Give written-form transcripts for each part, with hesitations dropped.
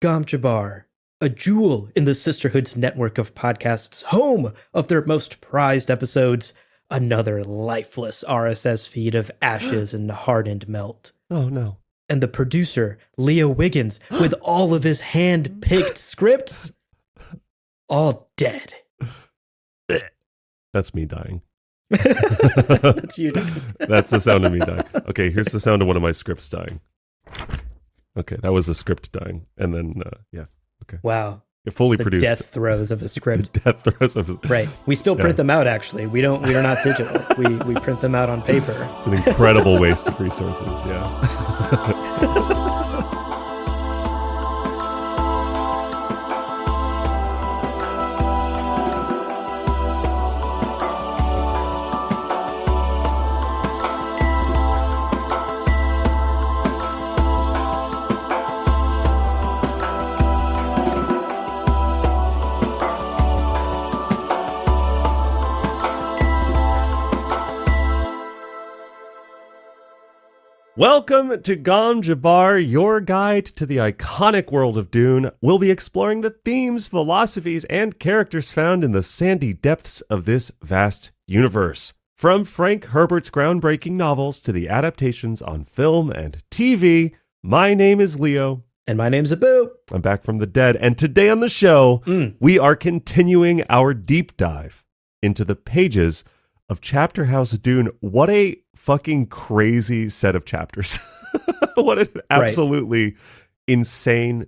Gom Jabbar, a jewel in the Sisterhood's network of podcasts, home of their most prized episodes, another lifeless RSS feed of ashes and hardened melt. Oh, no. And the producer, Leo Wiggins, with all of his hand-picked scripts, all dead. That's me dying. That's you dying. That's the sound of me dying. Okay, here's the sound of one of my scripts dying. Okay, that was a script dying. And then, yeah. Okay. Wow. It fully the produced. Death throes of a script. The death throes of a... Right. We still print them out, actually. We're not digital. We print them out on paper. It's an incredible waste of resources, yeah. Welcome to Gom Jabbar, your guide to the iconic world of Dune. We'll be exploring the themes, philosophies, and characters found in the sandy depths of this vast universe. From Frank Herbert's groundbreaking novels to the adaptations on film and TV, my name is Leo. And my name's Abu. I'm back from the dead, and today on the show, we are continuing our deep dive into the pages of Chapterhouse Dune. What a fucking crazy set of chapters. What an absolutely insane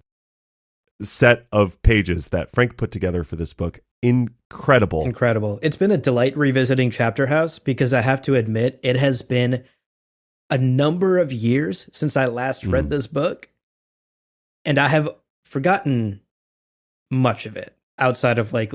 set of pages that Frank put together for this book. Incredible. It's been a delight revisiting Chapterhouse because I have to admit it has been a number of years since I last read this book, and I have forgotten much of it outside of like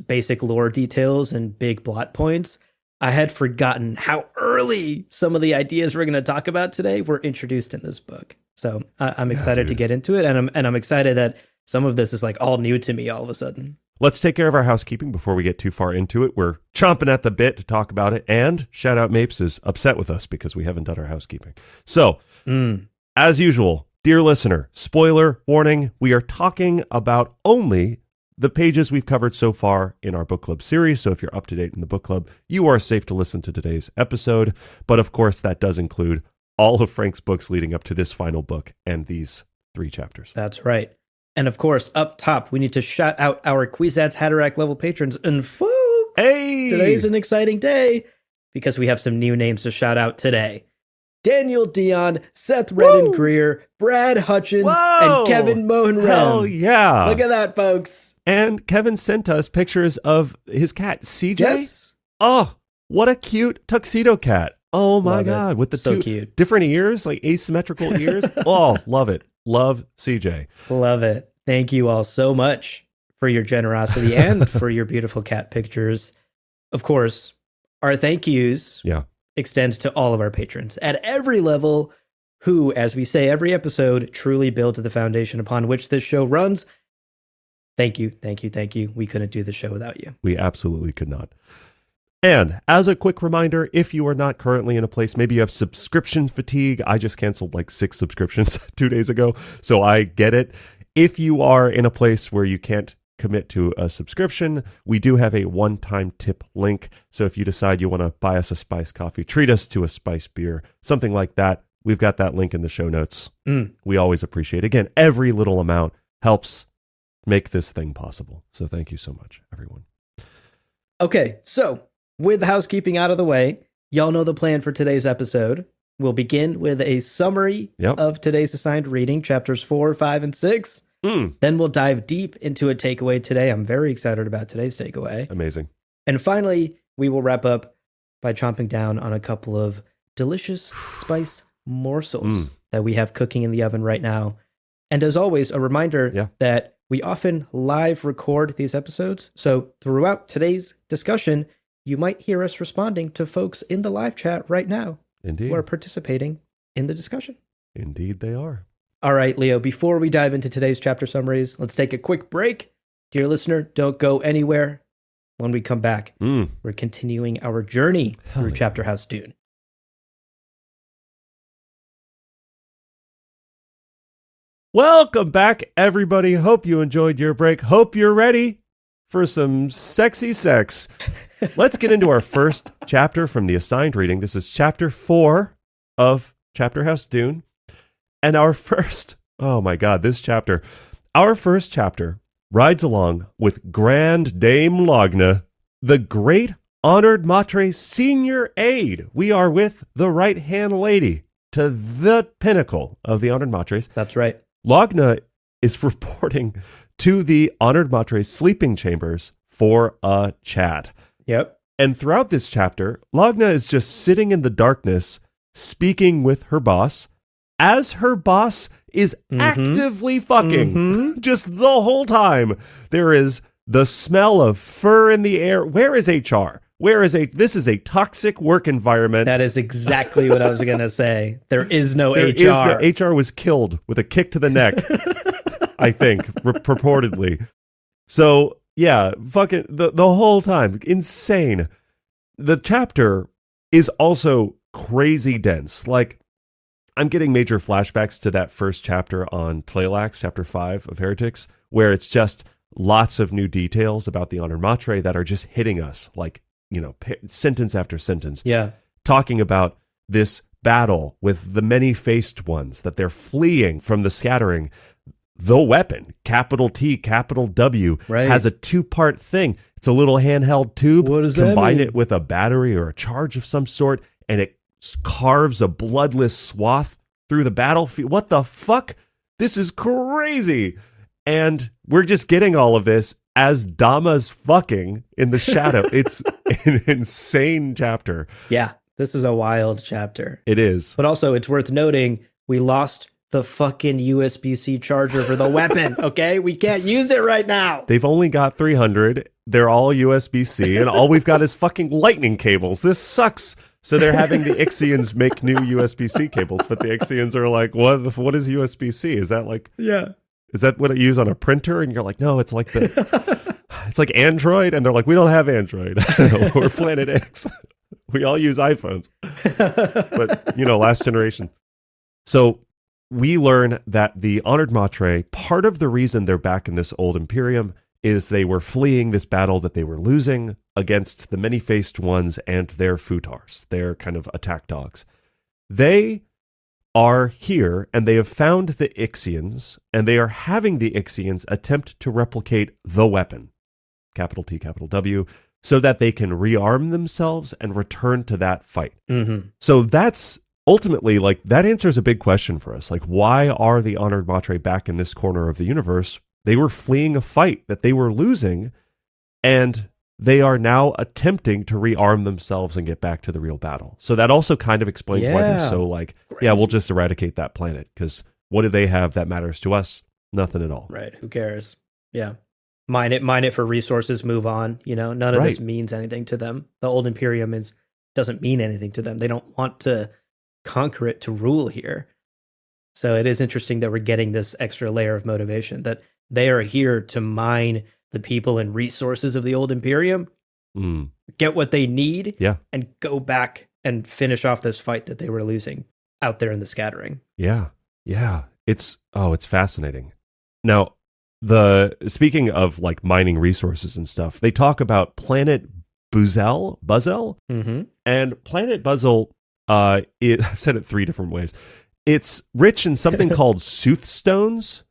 basic lore details and big plot points. I had forgotten how early some of the ideas we're going to talk about today were introduced in this book. So I'm excited to get into it, and I'm excited that some of this is like all new to me all of a sudden. Let's take care of our housekeeping before we get too far into it. We're chomping at the bit to talk about it, and shout out Mapes is upset with us because we haven't done our housekeeping. So, as usual, dear listener, spoiler warning, we are talking about only the pages we've covered so far in our book club series. So if you're up to date in the book club, you are safe to listen to today's episode. But of course, that does include all of Frank's books leading up to this final book and these 3 chapters. That's right. And of course, up top, we need to shout out our Kwisatz Haderach level patrons. And folks, today's an exciting day because we have some new names to shout out today. Daniel Dion, Seth Redden Greer, Brad Hutchins, and Kevin Mohenrem. Hell yeah. Look at that, folks. And Kevin sent us pictures of his cat, CJ. Yes. Oh, what a cute tuxedo cat. Oh my God. It. With the so 2 cute. different ears, like asymmetrical ears. Oh, love it. Love CJ. Love it. Thank you all so much for your generosity and for your beautiful cat pictures. Of course, our thank yous extend to all of our patrons at every level who, as we say every episode, truly build the foundation upon which this show runs. Thank you, thank you, thank you. We couldn't do the show without you. We absolutely could not. And as a quick reminder, if you are not currently in a place, maybe you have subscription fatigue. I just canceled like 6 subscriptions 2 days ago, so I get it. If you are in a place where you can't commit to a subscription, we do have a one-time tip link. So if you decide you want to buy us a spiced coffee, treat us to a spiced beer, something like that, we've got that link in the show notes. We always appreciate it. Again, every little amount helps make this thing possible. So thank you so much, everyone. Okay, so with the housekeeping out of the way, y'all know the plan for today's episode. We'll begin with a summary of today's assigned reading, chapters 4, 5, and 6. Then we'll dive deep into a takeaway today. I'm very excited about today's takeaway. Amazing. And finally, we will wrap up by chomping down on a couple of delicious spice morsels that we have cooking in the oven right now. And as always, a reminder that we often live record these episodes. So throughout today's discussion, you might hear us responding to folks in the live chat right now. Indeed. Who are participating in the discussion. Indeed they are. All right, Leo, before we dive into today's chapter summaries, let's take a quick break. Dear listener, don't go anywhere. When we come back, we're continuing our journey through Chapterhouse Dune. Welcome back, everybody. Hope you enjoyed your break. Hope you're ready for some sexy sex. Let's get into our first chapter from the assigned reading. This is chapter 4 of Chapterhouse Dune. And our first, oh my God, this chapter, our first chapter rides along with Grand Dame Logna, the great honored Matre's senior aide. We are with the right-hand lady to the pinnacle of the honored Matres. That's right. Logna is reporting to the honored Matre's sleeping chambers for a chat. Yep. And throughout this chapter, Logna is just sitting in the darkness, speaking with her boss, as her boss is actively fucking just the whole time. There is the smell of fur in the air. Where is HR? This is a toxic work environment. That is exactly what I was going to say. There is no HR. HR was killed with a kick to the neck, I think, purportedly. So, yeah, fucking the whole time. Insane. The chapter is also crazy dense. Like, I'm getting major flashbacks to that first chapter on Tleilax, chapter 5 of Heretics, where it's just lots of new details about the Honored Matre that are just hitting us, like, you know, sentence after sentence. Yeah. Talking about this battle with the many-faced ones, that they're fleeing from the scattering. The weapon, capital T, capital W, has a 2-part thing. It's a little handheld tube. What does that mean? Combine it with a battery or a charge of some sort, and it carves a bloodless swath through the battlefield. What the fuck? This is crazy. And we're just getting all of this as Dama's fucking in the shadow. It's an insane chapter. Yeah, this is a wild chapter. It is. But also, it's worth noting, we lost the fucking USB-C charger for the weapon, okay? We can't use it right now. They've only got 300. They're all USB-C, and all we've got is fucking lightning cables. This sucks. So they're having the Ixians make new USB-C cables, but the Ixians are like, what is USB-C? Is that like... Yeah. Is that what I use on a printer? And you're like, no, it's like it's like Android. And they're like, we don't have Android. We're Planet X. We all use iPhones. But, you know, last generation. So we learn that the Honored Matre, part of the reason they're back in this old Imperium is they were fleeing this battle that they were losing against the many-faced ones and their futars, their kind of attack dogs. They are here, and they have found the Ixians, and they are having the Ixians attempt to replicate the weapon, capital T, capital W, so that they can rearm themselves and return to that fight. So that's ultimately, like, that answers a big question for us. Like, why are the Honored Matre back in this corner of the universe? They were fleeing a fight that they were losing, and they are now attempting to rearm themselves and get back to the real battle. So that also kind of explains why they're so like, crazy. Yeah, we'll just eradicate that planet. Because what do they have that matters to us? Nothing at all. Right. Who cares? Yeah. Mine it for resources, move on. You know, none of this means anything to them. The old Imperium doesn't mean anything to them. They don't want to conquer it to rule here. So it is interesting that we're getting this extra layer of motivation, that they are here to mine the people and resources of the old Imperium, get what they need, and go back and finish off this fight that they were losing out there in the scattering. Yeah. It's fascinating. Now, speaking of like mining resources and stuff, they talk about Planet Buzel, and Planet Buzel. I've said it 3 different ways. It's rich in something called Sooth stones.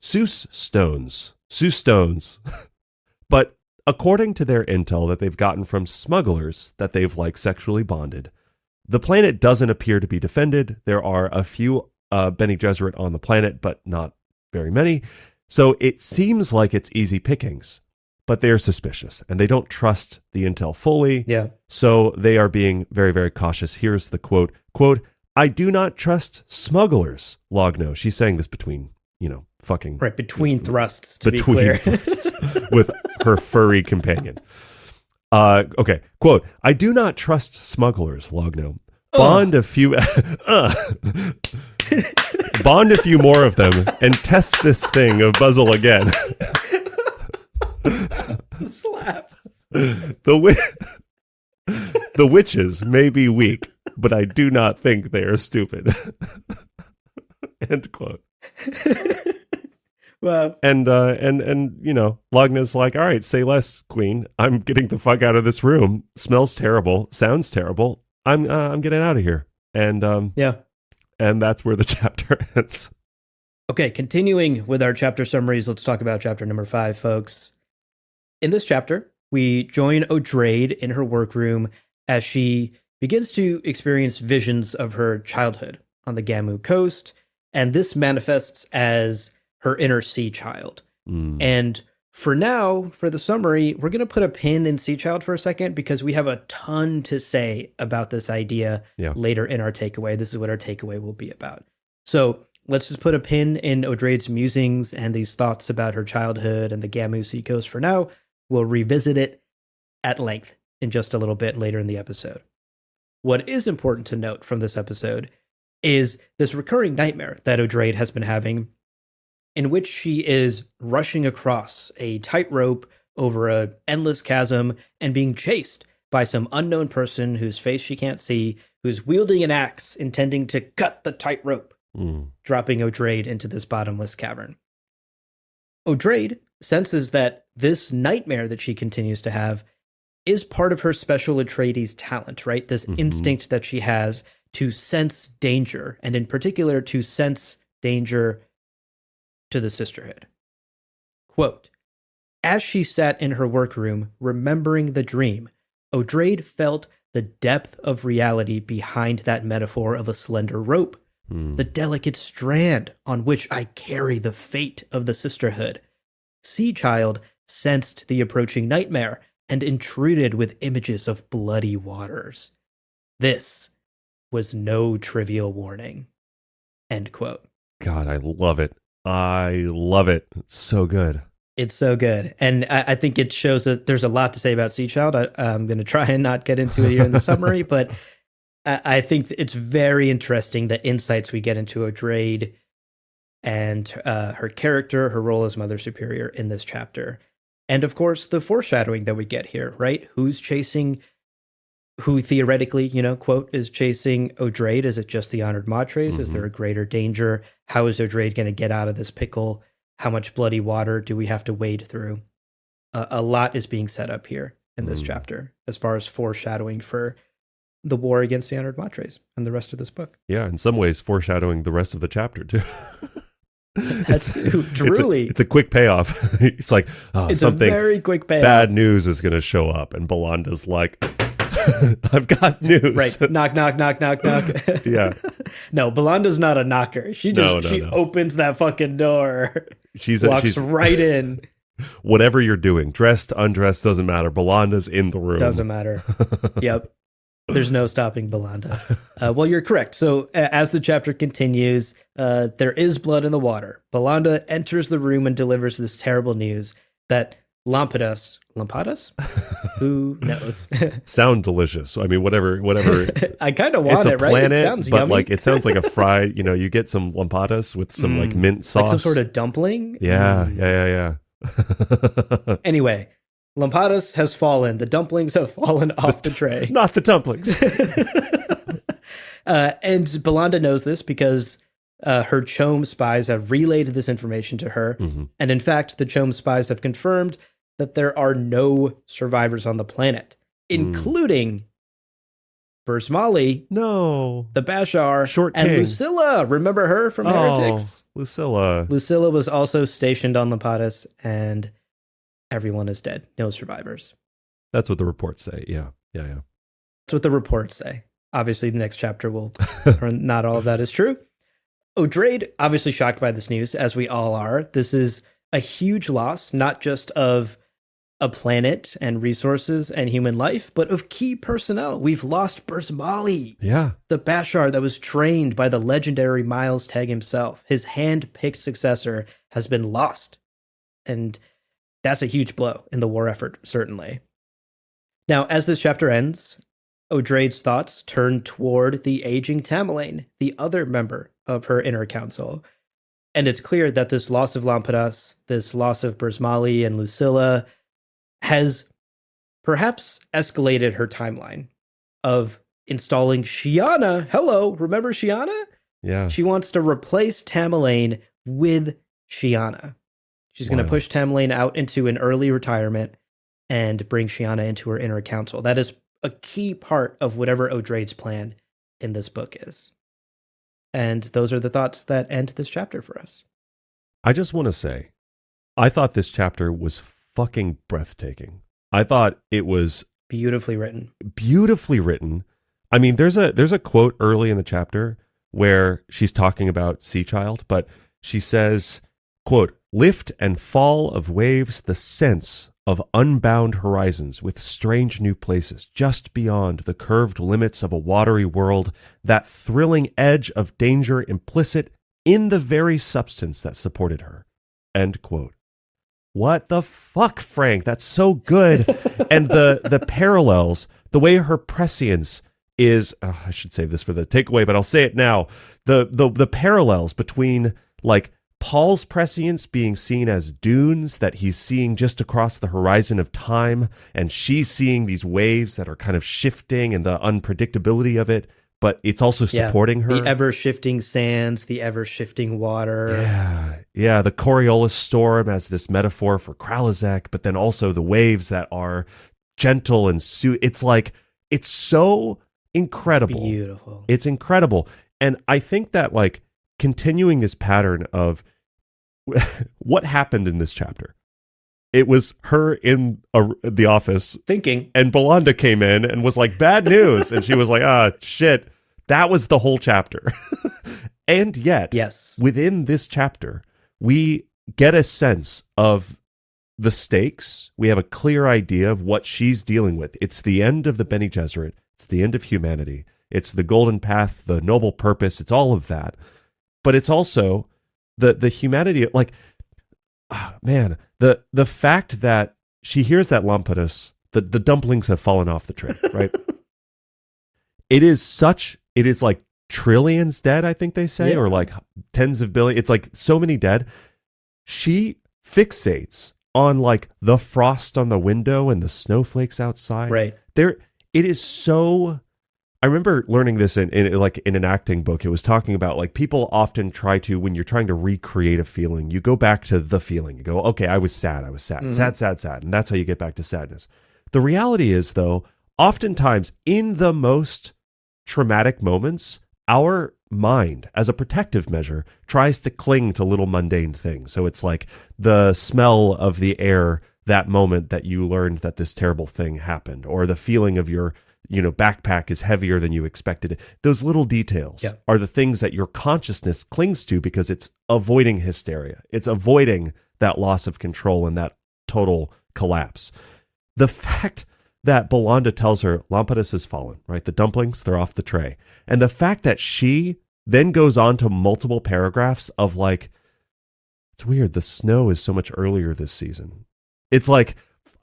But according to their intel that they've gotten from smugglers that they've like sexually bonded, the planet doesn't appear to be defended. There are a few Bene Gesserit on the planet, but not very many. So it seems like it's easy pickings, but they're suspicious and they don't trust the intel fully. Yeah. So they are being very, very cautious. Here's the quote, I do not trust smugglers, Logno. She's saying this between, fucking... Right, between thrusts, to be clear. Thrusts with her furry companion. Okay, quote, I do not trust smugglers, Logno. Bond a few... Bond a few more of them and test this thing of Buzzle again. Slap. The witches may be weak, but I do not think they are stupid. End quote. Wow. And you know, Lagna's like, all right, say less, Queen. I'm getting the fuck out of this room. Smells terrible. Sounds terrible. I'm getting out of here. Yeah. And that's where the chapter ends. Okay, continuing with our chapter summaries, let's talk about chapter number 5, folks. In this chapter, we join Odrade in her workroom as she begins to experience visions of her childhood on the Gamu coast, and this manifests as her inner sea child. And for now, for the summary, we're going to put a pin in Sea Child for a second because we have a ton to say about this idea later in our takeaway. This is what our takeaway will be about. So let's just put a pin in Odrade's musings and these thoughts about her childhood and the Gamu seacoast for now. We'll revisit it at length in just a little bit later in the episode. What is important to note from this episode is this recurring nightmare that Odrade has been having, in which she is rushing across a tightrope over an endless chasm and being chased by some unknown person whose face she can't see, who's wielding an axe intending to cut the tightrope, dropping Odrade into this bottomless cavern. Odrade senses that this nightmare that she continues to have is part of her special Atreides talent, right? This instinct that she has to sense danger, and in particular to sense danger to the sisterhood. Quote, as she sat in her workroom, remembering the dream, Odrade felt the depth of reality behind that metaphor of a slender rope, the delicate strand on which I carry the fate of the sisterhood. Sea Child sensed the approaching nightmare and intruded with images of bloody waters. This was no trivial warning. End quote. God, I love it. I love it. It's so good. It's so good. And I think it shows that there's a lot to say about Sea Child. I'm going to try and not get into it here in the summary, but I think it's very interesting the insights we get into Odrade and her character, her role as Mother Superior in this chapter. And of course, the foreshadowing that we get here, right? Who's chasing, who theoretically, quote, is chasing Odrade? Is it just the Honored Matres? Is there a greater danger? How is Odrade going to get out of this pickle? How much bloody water do we have to wade through? A lot is being set up here in this chapter as far as foreshadowing for the war against the Honored Matres and the rest of this book. Yeah, in some ways foreshadowing the rest of the chapter too. That's truly. It's a quick payoff. It's like it's something a very quick payoff. Bad news is going to show up, and Belanda's like, "I've got news." Right? Knock, knock, knock, knock, knock. Yeah. No, Belanda's not a knocker. She just opens that fucking door. She's right in. Whatever you're doing, dressed, undressed, doesn't matter. Belanda's in the room. Doesn't matter. Yep. There's no stopping Belanda. Well, you're correct. So as the chapter continues, there is blood in the water. Belanda enters the room and delivers this terrible news that Lampadas? Who knows? Sound delicious. I mean, whatever. I kind of want it, right? Planet, it sounds but yummy. it sounds like a fried, you get some lampadas with some mint sauce. Like some sort of dumpling? Yeah. Anyway, Lampadas has fallen. The dumplings have fallen off the tray. Not the dumplings. And Belanda knows this because her Chom spies have relayed this information to her. And in fact, the Chom spies have confirmed that there are no survivors on the planet, including Burzmali, the Bashar, Short and King. Lucilla. Remember her from Heretics? Lucilla. Lucilla was also stationed on Lampadas, and everyone is dead. No survivors. That's what the reports say. Yeah. That's what the reports say. Obviously, the next chapter will learn not all of that is true. Odrade, obviously shocked by this news, as we all are. This is a huge loss, not just of a planet and resources and human life, but of key personnel. We've lost Burzmali. Yeah. The Bashar that was trained by the legendary Miles Teg himself. His hand-picked successor has been lost. And that's a huge blow in the war effort, certainly. Now, as this chapter ends, Odrade's thoughts turn toward the aging Tamerlane, the other member of her inner council. And it's clear that this loss of Lampadas, this loss of Burzmali and Lucilla, has perhaps escalated her timeline of installing Shiana. Hello, remember Shiana? Yeah. She wants to replace Tamerlane with Shiana. She's going to Wow. push Tamlin out into an early retirement and bring Shiana into her inner council. That is a key part of whatever Odrade's plan in this book is. And those are the thoughts that end this chapter for us. I just want to say, I thought this chapter was fucking breathtaking. I thought it was Beautifully written. beautifully written. I mean, there's a quote early in the chapter where she's talking about Sea Child, but she says, quote, "Lift and fall of waves, the sense of unbound horizons with strange new places just beyond the curved limits of a watery world, that thrilling edge of danger implicit in the very substance that supported her." End quote. What the fuck, Frank? That's so good. And the parallels, the way her prescience is, I should save this for the takeaway, but I'll say it now. The parallels between like Paul's prescience being seen as dunes that he's seeing just across the horizon of time, and she's seeing these waves that are kind of shifting and the unpredictability of it, but it's also supporting her. The ever-shifting sands, the ever-shifting water. Yeah, the Coriolis storm as this metaphor for Kralazek, but then also the waves that are gentle and it's like, it's so incredible. It's beautiful. It's incredible. And I think that like continuing this pattern of what happened in this chapter, it was her in the office thinking, and Belanda came in and was like, "Bad news." And she was like, "Ah, shit." That was the whole chapter. And yet, yes, within this chapter, we get a sense of the stakes. We have a clear idea of what she's dealing with. It's the end of the Bene Gesserit. It's the end of humanity. It's the golden path, the noble purpose. It's all of that. But it's also the humanity, like, man, the fact that she hears that Lampetus, the dumplings have fallen off the tray, right? It is like trillions dead, I think they say, or like tens of billion. It's like so many dead. She fixates on like the frost on the window and the snowflakes outside. Right. It is so. I remember learning this in an acting book. It was talking about like people often try to, when you're trying to recreate a feeling, you go back to the feeling. You go, okay, I was sad. Mm-hmm. sad. And that's how you get back to sadness. The reality is, though, oftentimes in the most traumatic moments, our mind, as a protective measure, tries to cling to little mundane things. So it's like the smell of the air that moment that you learned that this terrible thing happened, or the feeling of your backpack is heavier than you expected it. Those little details are the things that your consciousness clings to because it's avoiding hysteria. It's avoiding that loss of control and that total collapse. The fact that Belanda tells her Lampetus has fallen, right? The dumplings, they're off the tray. And the fact that she then goes on to multiple paragraphs of like, it's weird, the snow is so much earlier this season. It's like,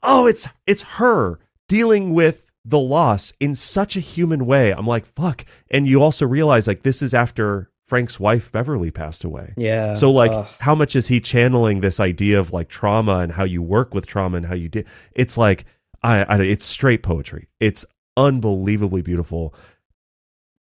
oh, it's her dealing with the loss in such a human way. I'm like, fuck. And you also realize like this is after Frank's wife Beverly passed away. Yeah. So like how much is he channeling this idea of like trauma and how you work with trauma and how you did? It's like it's straight poetry. It's unbelievably beautiful.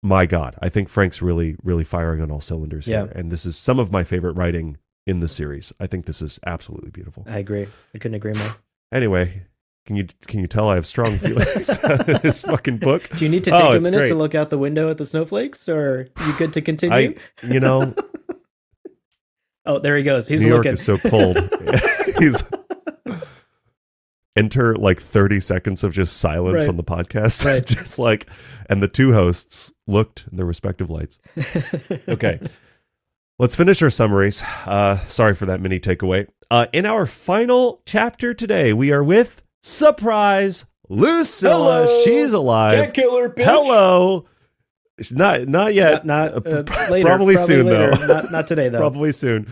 My God, I think Frank's really, really firing on all cylinders here. And this is some of my favorite writing in the series. I think this is absolutely beautiful. I agree. I couldn't agree more. Anyway, can you tell I have strong feelings about this fucking book? Do you need to take a minute to look out the window at the snowflakes, or are you good to continue? Oh, there he goes. He's New looking. York is so cold. He's enter like 30 seconds of just silence on the podcast. Right. Just like, and the two hosts looked in their respective lights. Okay. Let's finish our summaries. Sorry for that mini takeaway. In our final chapter today, we are with, surprise, Lucilla. Hello. She's alive. Can't kill her, bitch. Hello. Not yet. Not later. Probably soon, later. though. Not today, though. Probably soon.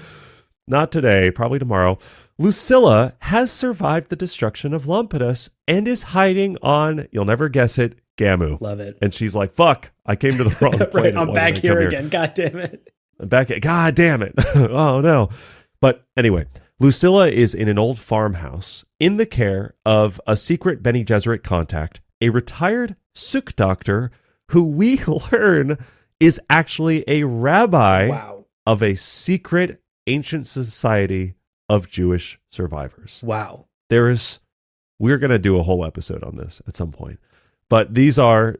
Not today. Probably tomorrow. Lucilla has survived the destruction of Lampetus and is hiding on, you'll never guess it, Gamu. Love it. And she's like, fuck, I came to the wrong planet. Right, I'm Why back did I come here again. God damn it. I'm back. God damn it. Oh, no. But anyway, Lucilla is in an old farmhouse in the care of a secret Bene Gesserit contact, a retired Suk doctor who we learn is actually a rabbi of a secret ancient society of Jewish survivors. Wow. We're going to do a whole episode on this at some point. But these are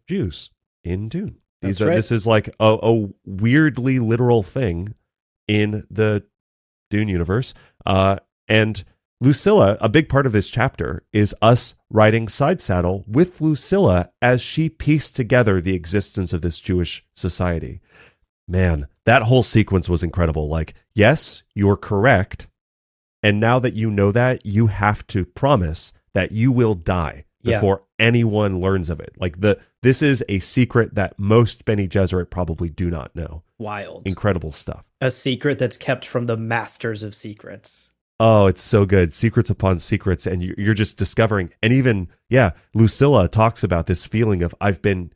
Jews in Dune. This is like a weirdly literal thing in the Dune universe. And Lucilla, a big part of this chapter is us riding side saddle with Lucilla as she pieced together the existence of this Jewish society. Man, that whole sequence was incredible. Like, yes, you're correct. And now that you know that, you have to promise that you will die before anyone learns of it. Like this is a secret that most Bene Gesserit probably do not know. Wild. Incredible stuff. A secret that's kept from the masters of secrets. Oh, it's so good. Secrets upon secrets. And you're just discovering. And even, Lucilla talks about this feeling of I've been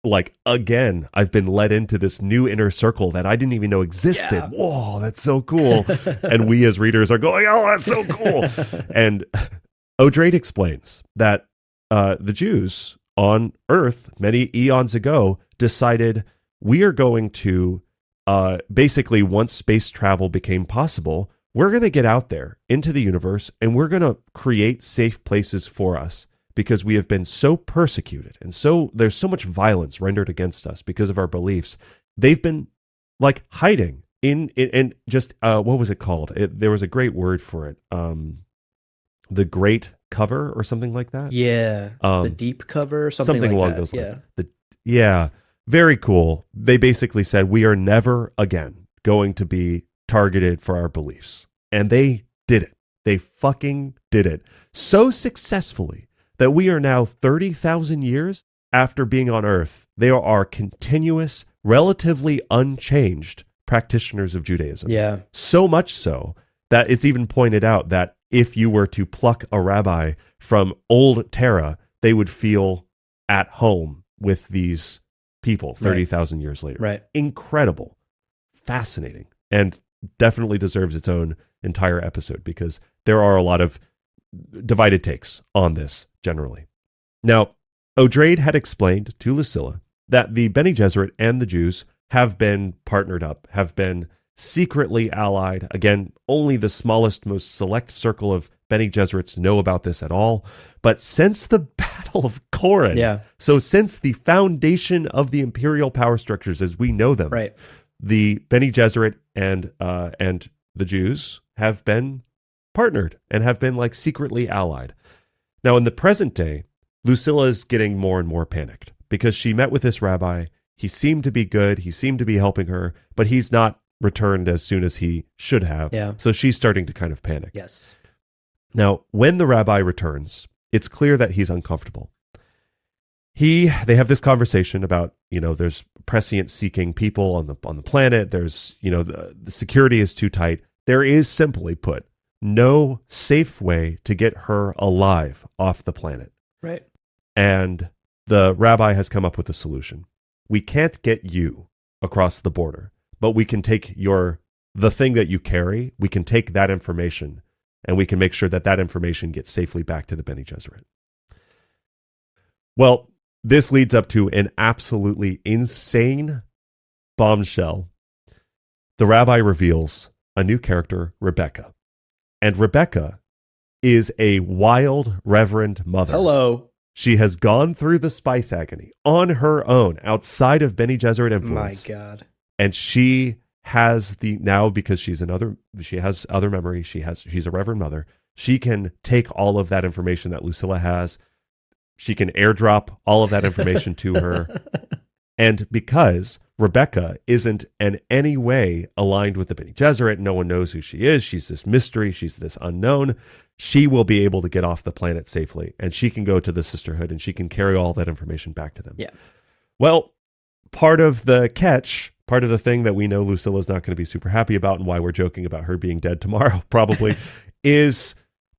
led into this new inner circle that I didn't even know existed. Yeah. Whoa, that's so cool. And we as readers are going, oh, that's so cool. And Odrade explains that the Jews on Earth many eons ago decided we are going to basically, once space travel became possible, we're going to get out there into the universe and we're going to create safe places for us because we have been so persecuted and there's so much violence rendered against us because of our beliefs. They've been like hiding in just what was it called? There was a great word for it. The Great Cover or something like that. Yeah. The Deep Cover or something like along that. Those lines. Yeah. Very cool. They basically said we are never again going to be targeted for our beliefs. And they did it. They fucking did it so successfully that we are now 30,000 years after being on Earth. They are continuous, relatively unchanged practitioners of Judaism. Yeah. So much so that it's even pointed out that if you were to pluck a rabbi from old Terra, they would feel at home with these people 30,000 years later. Right. Incredible. Fascinating. And definitely deserves its own entire episode because there are a lot of divided takes on this generally. Now, Odrade had explained to Lucilla that the Bene Gesserit and the Jews have been partnered up, have been secretly allied. Again, only the smallest, most select circle of Bene Gesserits know about this at all. But since the Battle of Corin, so since the foundation of the imperial power structures as we know them, the Bene Gesserit and the Jews have been partnered and have been like secretly allied. Now, in the present day, Lucilla is getting more and more panicked because she met with this rabbi. He seemed to be good. He seemed to be helping her, but he's not returned as soon as he should have. Yeah. So she's starting to kind of panic. Yes. Now, when the rabbi returns, it's clear that he's uncomfortable. They have this conversation about, there's prescient seeking people on the planet. There's, the security is too tight. There is, simply put, no safe way to get her alive off the planet. Right. And the rabbi has come up with a solution. We can't get you across the border, but we can take the thing that you carry. We can take that information and we can make sure that information gets safely back to the Bene Gesserit. Well, this leads up to an absolutely insane bombshell. The rabbi reveals a new character, Rebecca. And Rebecca is a wild Reverend Mother. Hello. She has gone through the spice agony on her own, outside of Bene Gesserit influence. My God. And she has because she has other memory. She's a Reverend Mother. She can take all of that information that Lucilla has. She can airdrop all of that information to her. And because Rebecca isn't in any way aligned with the Bene Gesserit, no one knows who she is. She's this mystery. She's this unknown. She will be able to get off the planet safely. And she can go to the sisterhood and she can carry all that information back to them. Yeah. Well, part of the thing that we know Lucilla's not going to be super happy about and why we're joking about her being dead tomorrow probably is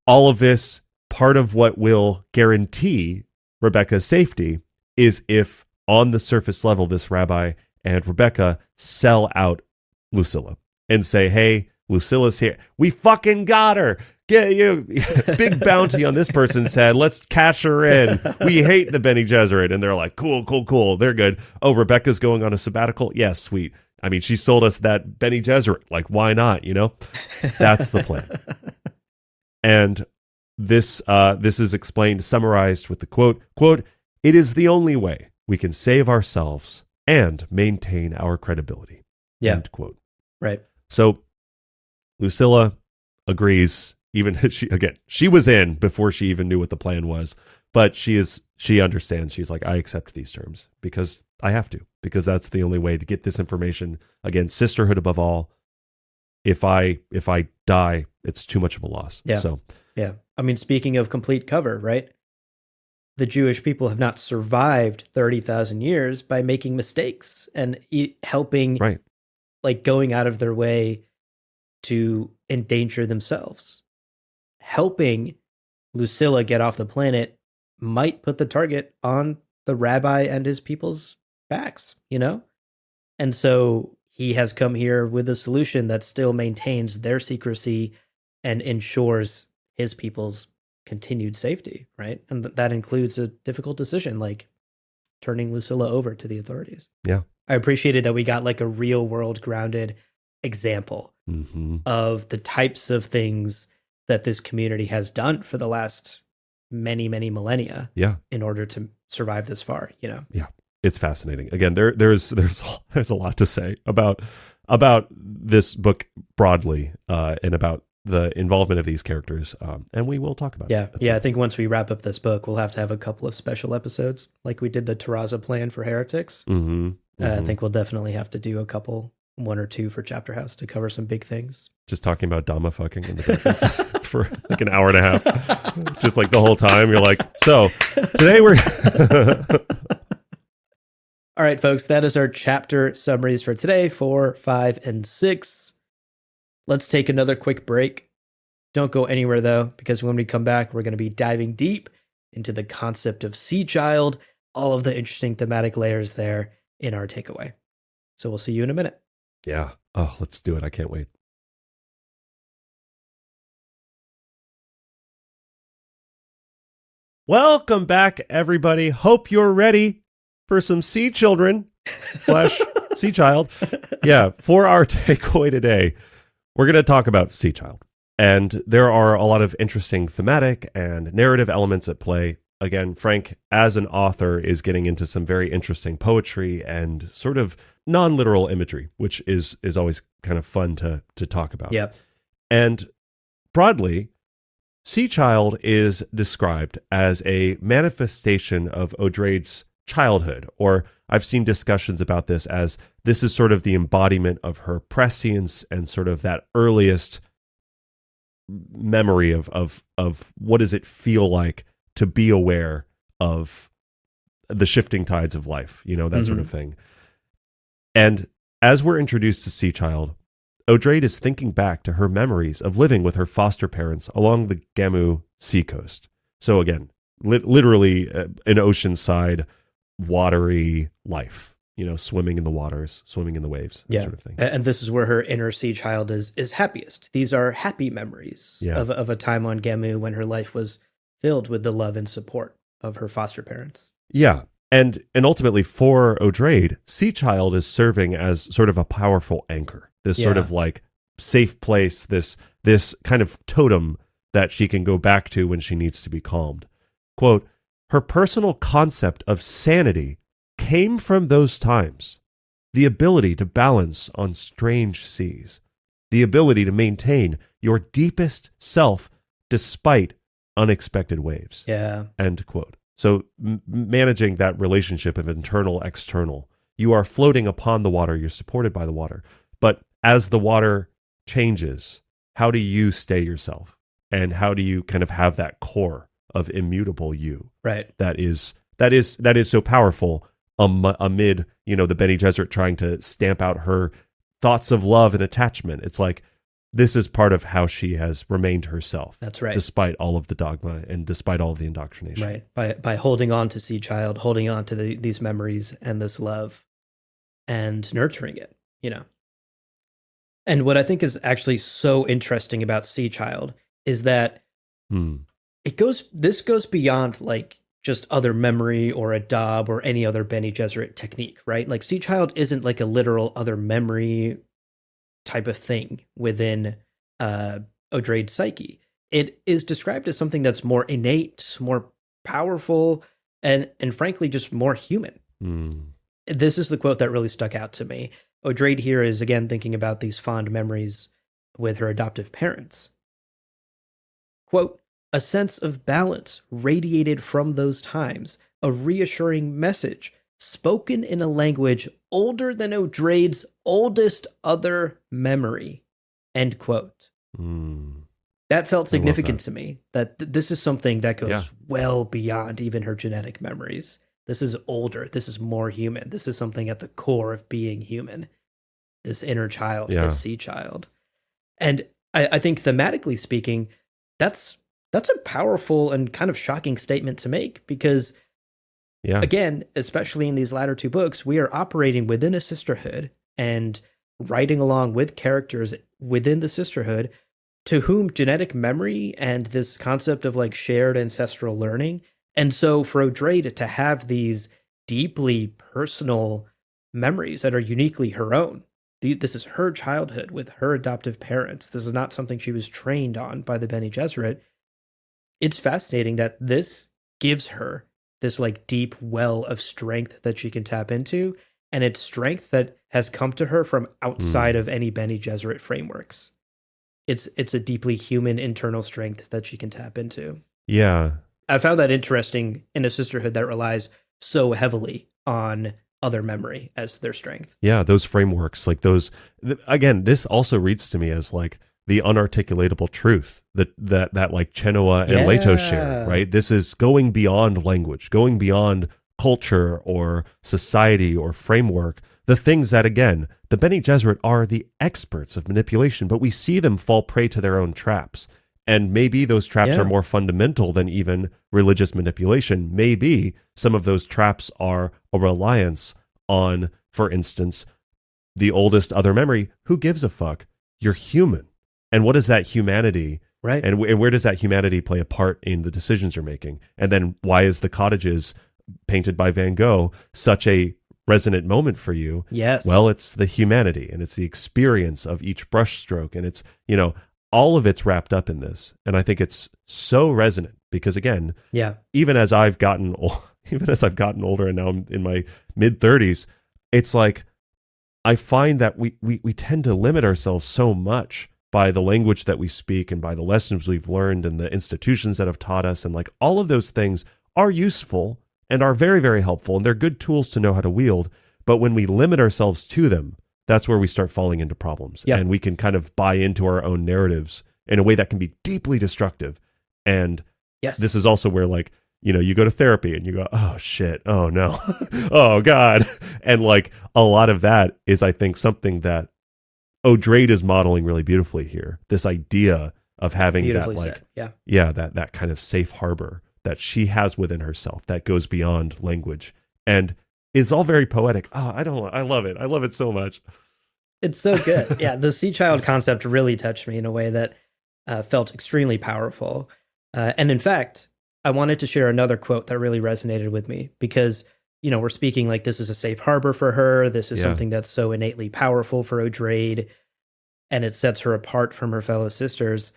all of this. Part of what will guarantee Rebecca's safety is if on the surface level, this rabbi and Rebecca sell out Lucilla and say, hey, Lucilla's here. We fucking got her. Get you big bounty on this person's head. Let's cash her in. We hate the Bene Gesserit. And they're like, cool. They're good. Oh, Rebecca's going on a sabbatical. Yeah, sweet. I mean, she sold us that Bene Gesserit. Like, why not? You know, that's the plan. And this is explained, summarized with the quote, "It is the only way we can save ourselves and maintain our credibility." Yeah. End quote. Right. So Lucilla agrees. Even she was in before she even knew what the plan was, but she understands. She's like, I accept these terms because I have to, because that's the only way to get this information. Again, sisterhood above all. If I die, it's too much of a loss. Yeah. So yeah. I mean, speaking of complete cover, right? The Jewish people have not survived 30,000 years by making mistakes and helping, right. like going out of their way to endanger themselves. Helping Lucilla get off the planet might put the target on the rabbi and his people's backs, you know? And so he has come here with a solution that still maintains their secrecy and ensures his people's continued safety, right? And that includes a difficult decision like turning Lucilla over to the authorities. Yeah. I appreciated that we got like a real world grounded example of the types of things that this community has done for the last many, many millennia in order to survive this far, you know? Yeah. It's fascinating. Again, there's a lot to say about this book broadly and about the involvement of these characters, and we will talk about it. Yeah, I think once we wrap up this book, we'll have to have a couple of special episodes, like we did the Terraza plan for Heretics. I think we'll definitely have to do a couple, one or two for Chapterhouse to cover some big things. Just talking about Dhamma fucking in the bedrooms for like an hour and a half, just like the whole time. You're like, so today we're. All right, folks, that is our chapter summaries for today, 4, 5, and 6. Let's take another quick break. Don't go anywhere, though, because when we come back, we're going to be diving deep into the concept of Sea Child, all of the interesting thematic layers there in our takeaway. So we'll see you in a minute. Yeah. Oh, let's do it. I can't wait. Welcome back, everybody. Hope you're ready for some sea children / sea child. Yeah, for our takeaway today, we're going to talk about Sea Child. And there are a lot of interesting thematic and narrative elements at play. Again, Frank, as an author, is getting into some very interesting poetry and sort of non-literal imagery, which is always kind of fun to talk about. Yeah. And broadly, Sea Child is described as a manifestation of Odrade's childhood, or I've seen discussions about this as this is sort of the embodiment of her prescience and sort of that earliest memory of what does it feel like to be aware of the shifting tides of life, you know, that sort of thing. And as we're introduced to Sea Child, Odrade is thinking back to her memories of living with her foster parents along the Gamu seacoast. So again, literally an oceanside, watery life, you know, swimming in the waters, swimming in the waves, that sort of thing. And this is where her inner Sea Child is happiest. These are happy memories of a time on Gamu when her life was filled with the love and support of her foster parents. Yeah. And ultimately for Odrade, Sea Child is serving as sort of a powerful anchor, this sort of like safe place, this kind of totem that she can go back to when she needs to be calmed. Quote, her personal concept of sanity came from those times. The ability to balance on strange seas. The ability to maintain your deepest self despite unexpected waves. Yeah. End quote. So managing that relationship of internal, external. You are floating upon the water. You're supported by the water. But as the water changes, how do you stay yourself? And how do you kind of have that core of immutable you? Right. That is so powerful amid, you know, the Bene Gesserit trying to stamp out her thoughts of love and attachment. It's like, this is part of how she has remained herself. That's right. Despite all of the dogma and despite all of the indoctrination. Right. By holding on to Sea Child, holding on to these memories and this love and nurturing it, you know. And what I think is actually so interesting about Sea Child is that this goes beyond like just other memory or a Dob or any other Bene Gesserit technique, right? Like Sea Child isn't like a literal other memory type of thing within Odrade's psyche. It is described as something that's more innate, more powerful, and frankly just more human. This is the quote that really stuck out to me. Odrade here is again thinking about these fond memories with her adoptive parents. Quote, a sense of balance radiated from those times, a reassuring message spoken in a language older than Odrade's oldest other memory. End quote. That felt significant to me, that this is something that goes well beyond even her genetic memories. This is older. This is more human. This is something at the core of being human. This inner child, this sea child. And I think thematically speaking, that's a powerful and kind of shocking statement to make because, again, especially in these latter two books, we are operating within a sisterhood and writing along with characters within the sisterhood to whom genetic memory and this concept of like shared ancestral learning. And so for Odrade to have these deeply personal memories that are uniquely her own, this is her childhood with her adoptive parents. This is not something she was trained on by the Bene Gesserit. It's fascinating that this gives her this like deep well of strength that she can tap into. And it's strength that has come to her from outside of any Bene Gesserit frameworks. It's a deeply human internal strength that she can tap into. Yeah. I found that interesting in a sisterhood that relies so heavily on other memory as their strength. Yeah, those frameworks, like those, again, this also reads to me as like the unarticulatable truth that like Chenoa and Leto share, right? This is going beyond language, going beyond culture or society or framework. The things that, again, the Bene Gesserit are the experts of manipulation, but we see them fall prey to their own traps. And maybe those traps are more fundamental than even religious manipulation. Maybe some of those traps are a reliance on, for instance, the oldest other memory. Who gives a fuck? You're human. And what is that humanity? Right. And where does that humanity play a part in the decisions you're making? And then why is the cottages painted by Van Gogh such a resonant moment for you? Yes. Well, it's the humanity and it's the experience of each brushstroke. And it's, all of it's wrapped up in this. And I think it's so resonant because, again, even as I've gotten older and now I'm in my mid-30s, it's like I find that we tend to limit ourselves so much by the language that we speak and by the lessons we've learned and the institutions that have taught us. And like all of those things are useful and are very, very helpful. And they're good tools to know how to wield. But when we limit ourselves to them, that's where we start falling into problems. And we can kind of buy into our own narratives in a way that can be deeply destructive. And this is also where, like, you go to therapy and you go, oh shit, oh no, oh God. And like a lot of that is, I think, something that Odrade is modeling really beautifully here. This idea of having that kind of safe harbor that she has within herself that goes beyond language. And it's all very poetic. Oh, I love it. I love it so much. It's so good. Yeah, the sea child concept really touched me in a way that felt extremely powerful. And in fact, I wanted to share another quote that really resonated with me because, we're speaking like this is a safe harbor for her. This is something that's so innately powerful for Odrade, and it sets her apart from her fellow sisters.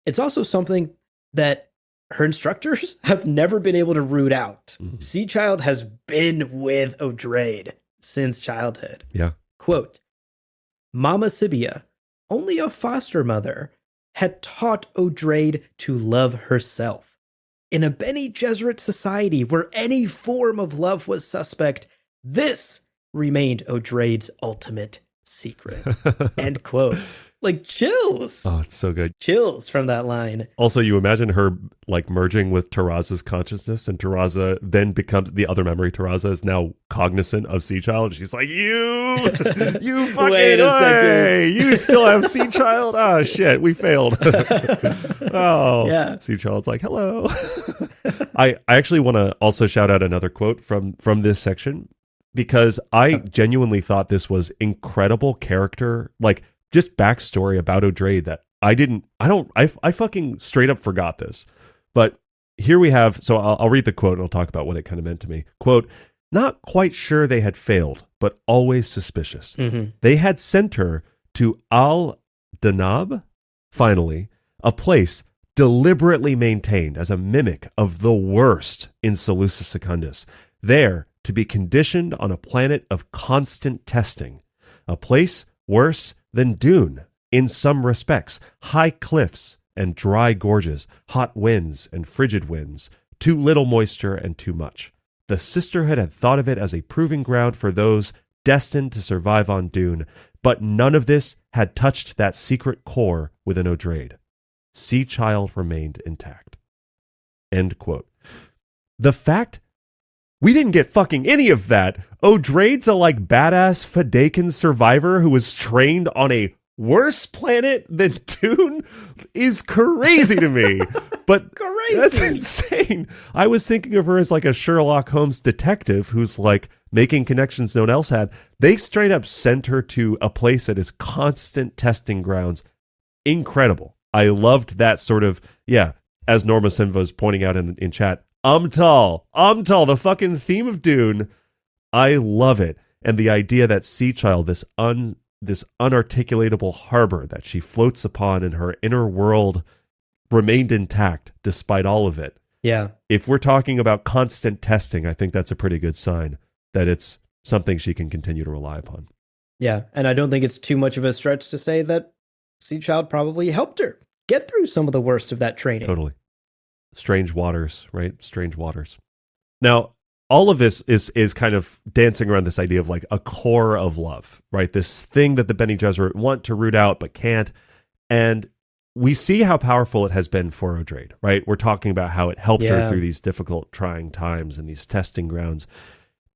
It's also something that her instructors have never been able to root out. Sea Child has been with Odrade since childhood. Yeah. Quote, Mama Sibia, only a foster mother, had taught Odrade to love herself. In a Bene Gesserit society where any form of love was suspect, this remained Odrade's ultimate secret. End quote. Like chills. Oh, it's so good. Chills from that line. Also, you imagine her like merging with Taraza's consciousness, and Taraza then becomes the other memory. Taraza is now cognizant of Sea Child. She's like, you fucking wait a second. You still have Sea Child? Oh shit, we failed. Sea Child's like, hello. I actually want to also shout out another quote from this section because I genuinely thought this was incredible character, like just backstory about Odrade that I fucking straight up forgot this. But here we have, so I'll read the quote and I'll talk about what it kind of meant to me. Quote, not quite sure they had failed, but always suspicious. Mm-hmm. They had sent her to Al-Danab, finally, a place deliberately maintained as a mimic of the worst in Seleucus Secundus, there to be conditioned on a planet of constant testing, a place worse than Dune in some respects, high cliffs and dry gorges, hot winds and frigid winds, too little moisture and too much. The sisterhood had thought of it as a proving ground for those destined to survive on Dune, but none of this had touched that secret core within Odrade. Sea Child remained intact. End quote. The fact we didn't get fucking any of that. Odrade's a like badass Fadakan survivor who was trained on a worse planet than Dune is crazy to me. But Crazy. That's insane. I was thinking of her as like a Sherlock Holmes detective who's like making connections no one else had. They straight up sent her to a place that is constant testing grounds. Incredible. I loved that sort of, yeah, as Norma Simva was pointing out in chat, tall, the fucking theme of Dune. I love it. And the idea that Sea Child, this unarticulatable harbor that she floats upon in her inner world, remained intact despite all of it. Yeah. If we're talking about constant testing, I think that's a pretty good sign that it's something she can continue to rely upon. Yeah. And I don't think it's too much of a stretch to say that Sea Child probably helped her get through some of the worst of that training. Totally. Strange waters, right? Strange waters. Now, all of this is kind of dancing around this idea of like a core of love, right? This thing that the Bene Gesserit want to root out but can't. And we see how powerful it has been for Odrade, right? We're talking about how it helped her through these difficult, trying times and these testing grounds.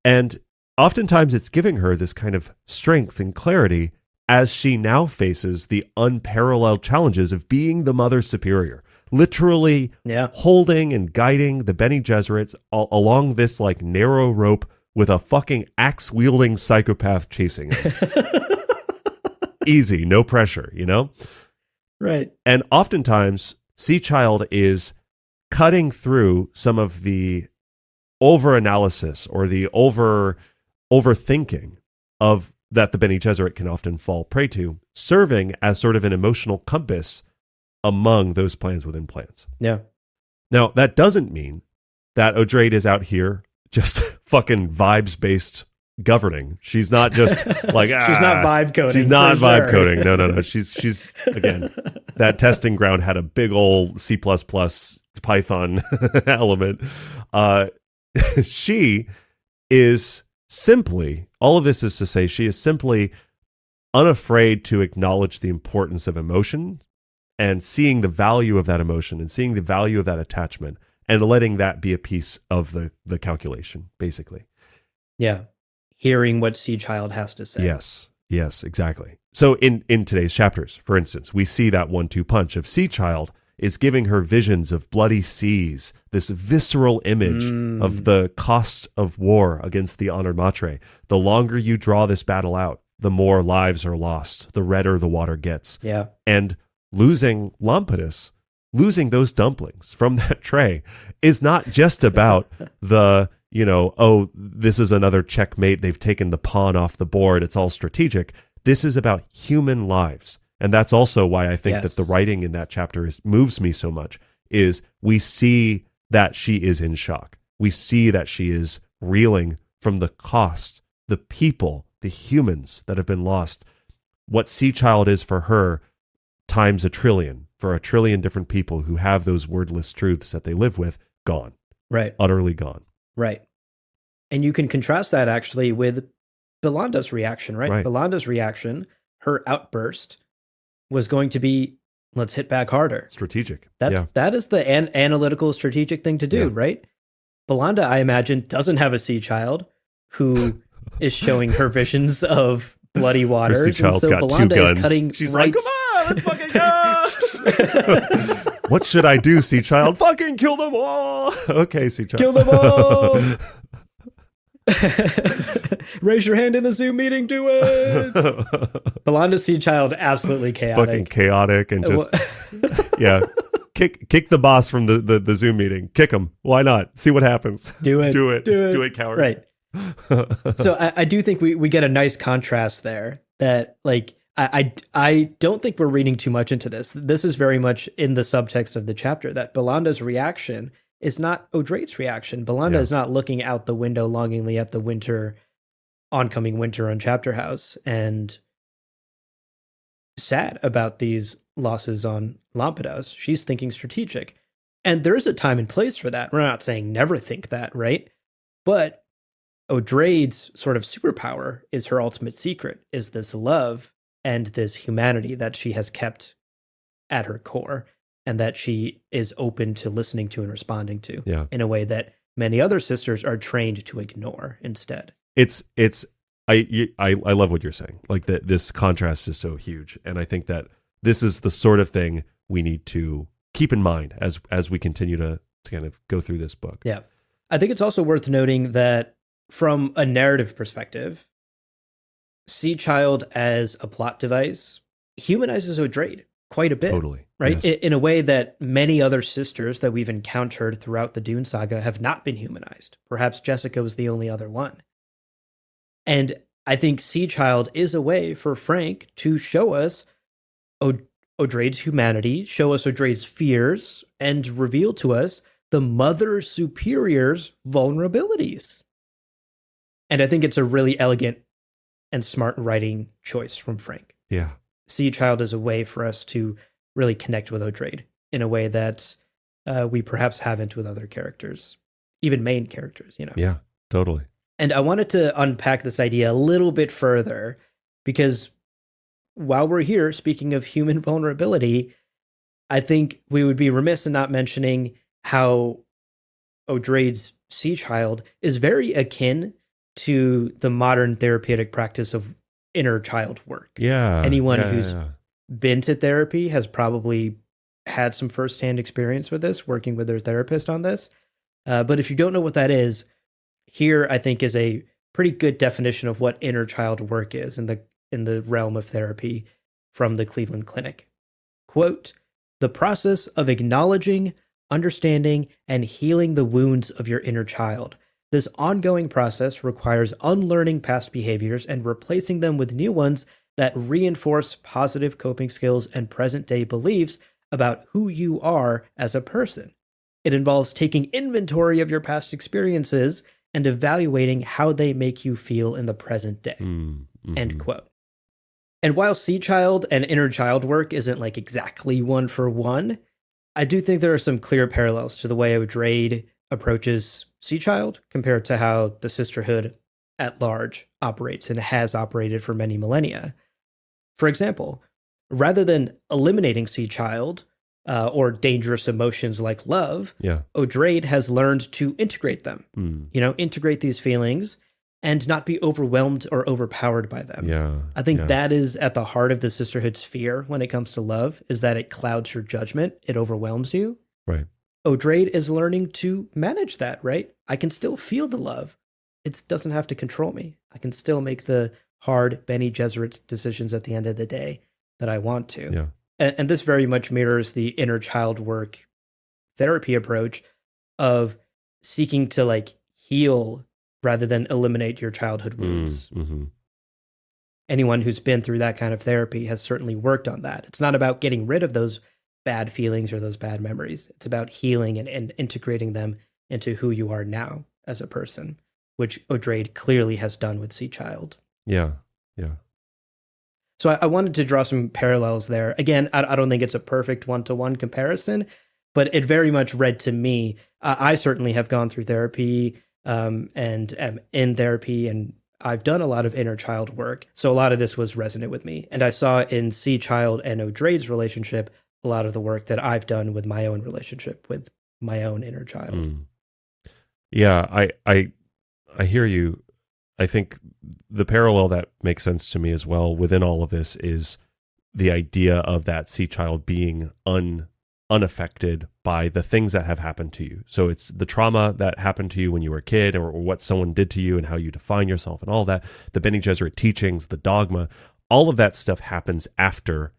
And oftentimes it's giving her this kind of strength and clarity as she now faces the unparalleled challenges of being the Mother Superior, literally holding and guiding the Bene Gesserits along this like narrow rope with a fucking axe-wielding psychopath chasing him. Easy, no pressure, you know? Right. And oftentimes, Sea Child is cutting through some of the over-analysis or the overthinking of that the Bene Gesserit can often fall prey to, serving as sort of an emotional compass among those plans within plans. Yeah. Now, that doesn't mean that Odrade is out here just fucking vibes-based governing. She's not just like she's not vibe coding. She's not vibe coding. No. She's again, that testing ground had a big old C++ Python element. She is simply, all of this is to say, she is simply unafraid to acknowledge the importance of emotion and seeing the value of that emotion and seeing the value of that attachment and letting that be a piece of the calculation, basically. Yeah. Hearing what Sea Child has to say. Yes, exactly. So in today's chapters, for instance, we see that 1-2 punch of Sea Child is giving her visions of bloody seas, this visceral image of the cost of war against the honored matre. The longer you draw this battle out, the more lives are lost, the redder the water gets. Yeah. And losing Lampetus, losing those dumplings from that tray is not just about the, this is another checkmate. They've taken the pawn off the board. It's all strategic. This is about human lives. And that's also why I think that the writing in that chapter moves me so much, is we see that she is in shock. We see that she is reeling from the cost, the people, the humans that have been lost. What Sea Child is for her times a trillion, for a trillion different people who have those wordless truths that they live with, gone. Right. Utterly gone. Right. And you can contrast that actually with Belanda's reaction, right? Belanda's reaction, her outburst, was going to be, let's hit back harder. Strategic. That is the analytical, strategic thing to do, right? Belanda, I imagine, doesn't have a Sea Child who is showing her visions of bloody waters. Her Sea Child's got Belanda 2 guns. Is cutting She's like, come on, let's fucking go. What should I do, Sea Child? Fucking kill them all. Okay, Sea Child. Kill them all. Raise your hand in the Zoom meeting, do it. Belanda's Sea Child, absolutely chaotic. Fucking chaotic and just, kick the boss from the Zoom meeting. Kick him. Why not? See what happens. Do it. Do it, coward. Right. So I do think we get a nice contrast there that like, I don't think we're reading too much into this. This is very much in the subtext of the chapter that Belanda's reaction is not Odrade's reaction. Belanda is not looking out the window longingly at the oncoming winter on Chapterhouse and sad about these losses on Lampedos. She's thinking strategic. And there is a time and place for that. We're not saying never think that, right? But Odrade's sort of superpower is her ultimate secret, is this love and this humanity that she has kept at her core and that she is open to listening to and responding to in a way that many other sisters are trained to ignore instead. I love what you're saying. Like this contrast is so huge. And I think that this is the sort of thing we need to keep in mind as we continue to kind of go through this book. Yeah. I think it's also worth noting that from a narrative perspective, Sea Child as a plot device humanizes Odrade quite a bit. Totally. Right? Yes. In a way that many other sisters that we've encountered throughout the Dune saga have not been humanized. Perhaps Jessica was the only other one. And I think Sea Child is a way for Frank to show us Odrade's humanity, show us Odrade's fears, and reveal to us the Mother Superior's vulnerabilities. And I think it's a really elegant and smart writing choice from Frank. Yeah. Sea Child is a way for us to really connect with Odrade in a way that we perhaps haven't with other characters, even main characters, you know? Yeah, totally. And I wanted to unpack this idea a little bit further because while we're here, speaking of human vulnerability, I think we would be remiss in not mentioning how Odrade's Sea Child is very akin to the modern therapeutic practice of inner child work. Yeah. Anyone who's been to therapy has probably had some firsthand experience with this, working with their therapist on this. But if you don't know what that is, here I think is a pretty good definition of what inner child work is in the realm of therapy from the Cleveland Clinic. Quote, "The process of acknowledging, understanding, and healing the wounds of your inner child. This ongoing process requires unlearning past behaviors and replacing them with new ones that reinforce positive coping skills and present-day beliefs about who you are as a person. It involves taking inventory of your past experiences and evaluating how they make you feel in the present day." Mm-hmm. End quote. And while Sea Child and inner child work isn't like exactly one for one, I do think there are some clear parallels to the way Odrade approaches Sea Child compared to how the sisterhood at large operates and has operated for many millennia. For example, rather than eliminating Sea Child or dangerous emotions like love, Odrade has learned to integrate them. Integrate these feelings and not be overwhelmed or overpowered by them. I think that is at the heart of the sisterhood's fear when it comes to love, is that it clouds your judgment, it overwhelms you. Right. Odrade is learning to manage that, right? I can still feel the love. It doesn't have to control me. I can still make the hard Bene Gesserit decisions at the end of the day that I want to. Yeah. And this very much mirrors the inner child work therapy approach of seeking to like heal rather than eliminate your childhood wounds. Mm-hmm. Anyone who's been through that kind of therapy has certainly worked on that. It's not about getting rid of those bad feelings or those bad memories. It's about healing and integrating them into who you are now as a person, which Odrade clearly has done with Sea Child. Yeah. So I wanted to draw some parallels there. Again, I don't think it's a perfect one-to-one comparison, but it very much read to me. I certainly have gone through therapy and am in therapy, and I've done a lot of inner child work. So a lot of this was resonant with me. And I saw in Sea Child and Odrade's relationship a lot of the work that I've done with my own relationship with my own inner child. Yeah, I hear you. I think the parallel that makes sense to me as well within all of this is the idea of that Sea Child being unaffected by the things that have happened to you. So it's the trauma that happened to you when you were a kid, or what someone did to you and how you define yourself and all that, the Bene Gesserit teachings, the dogma, all of that stuff happens after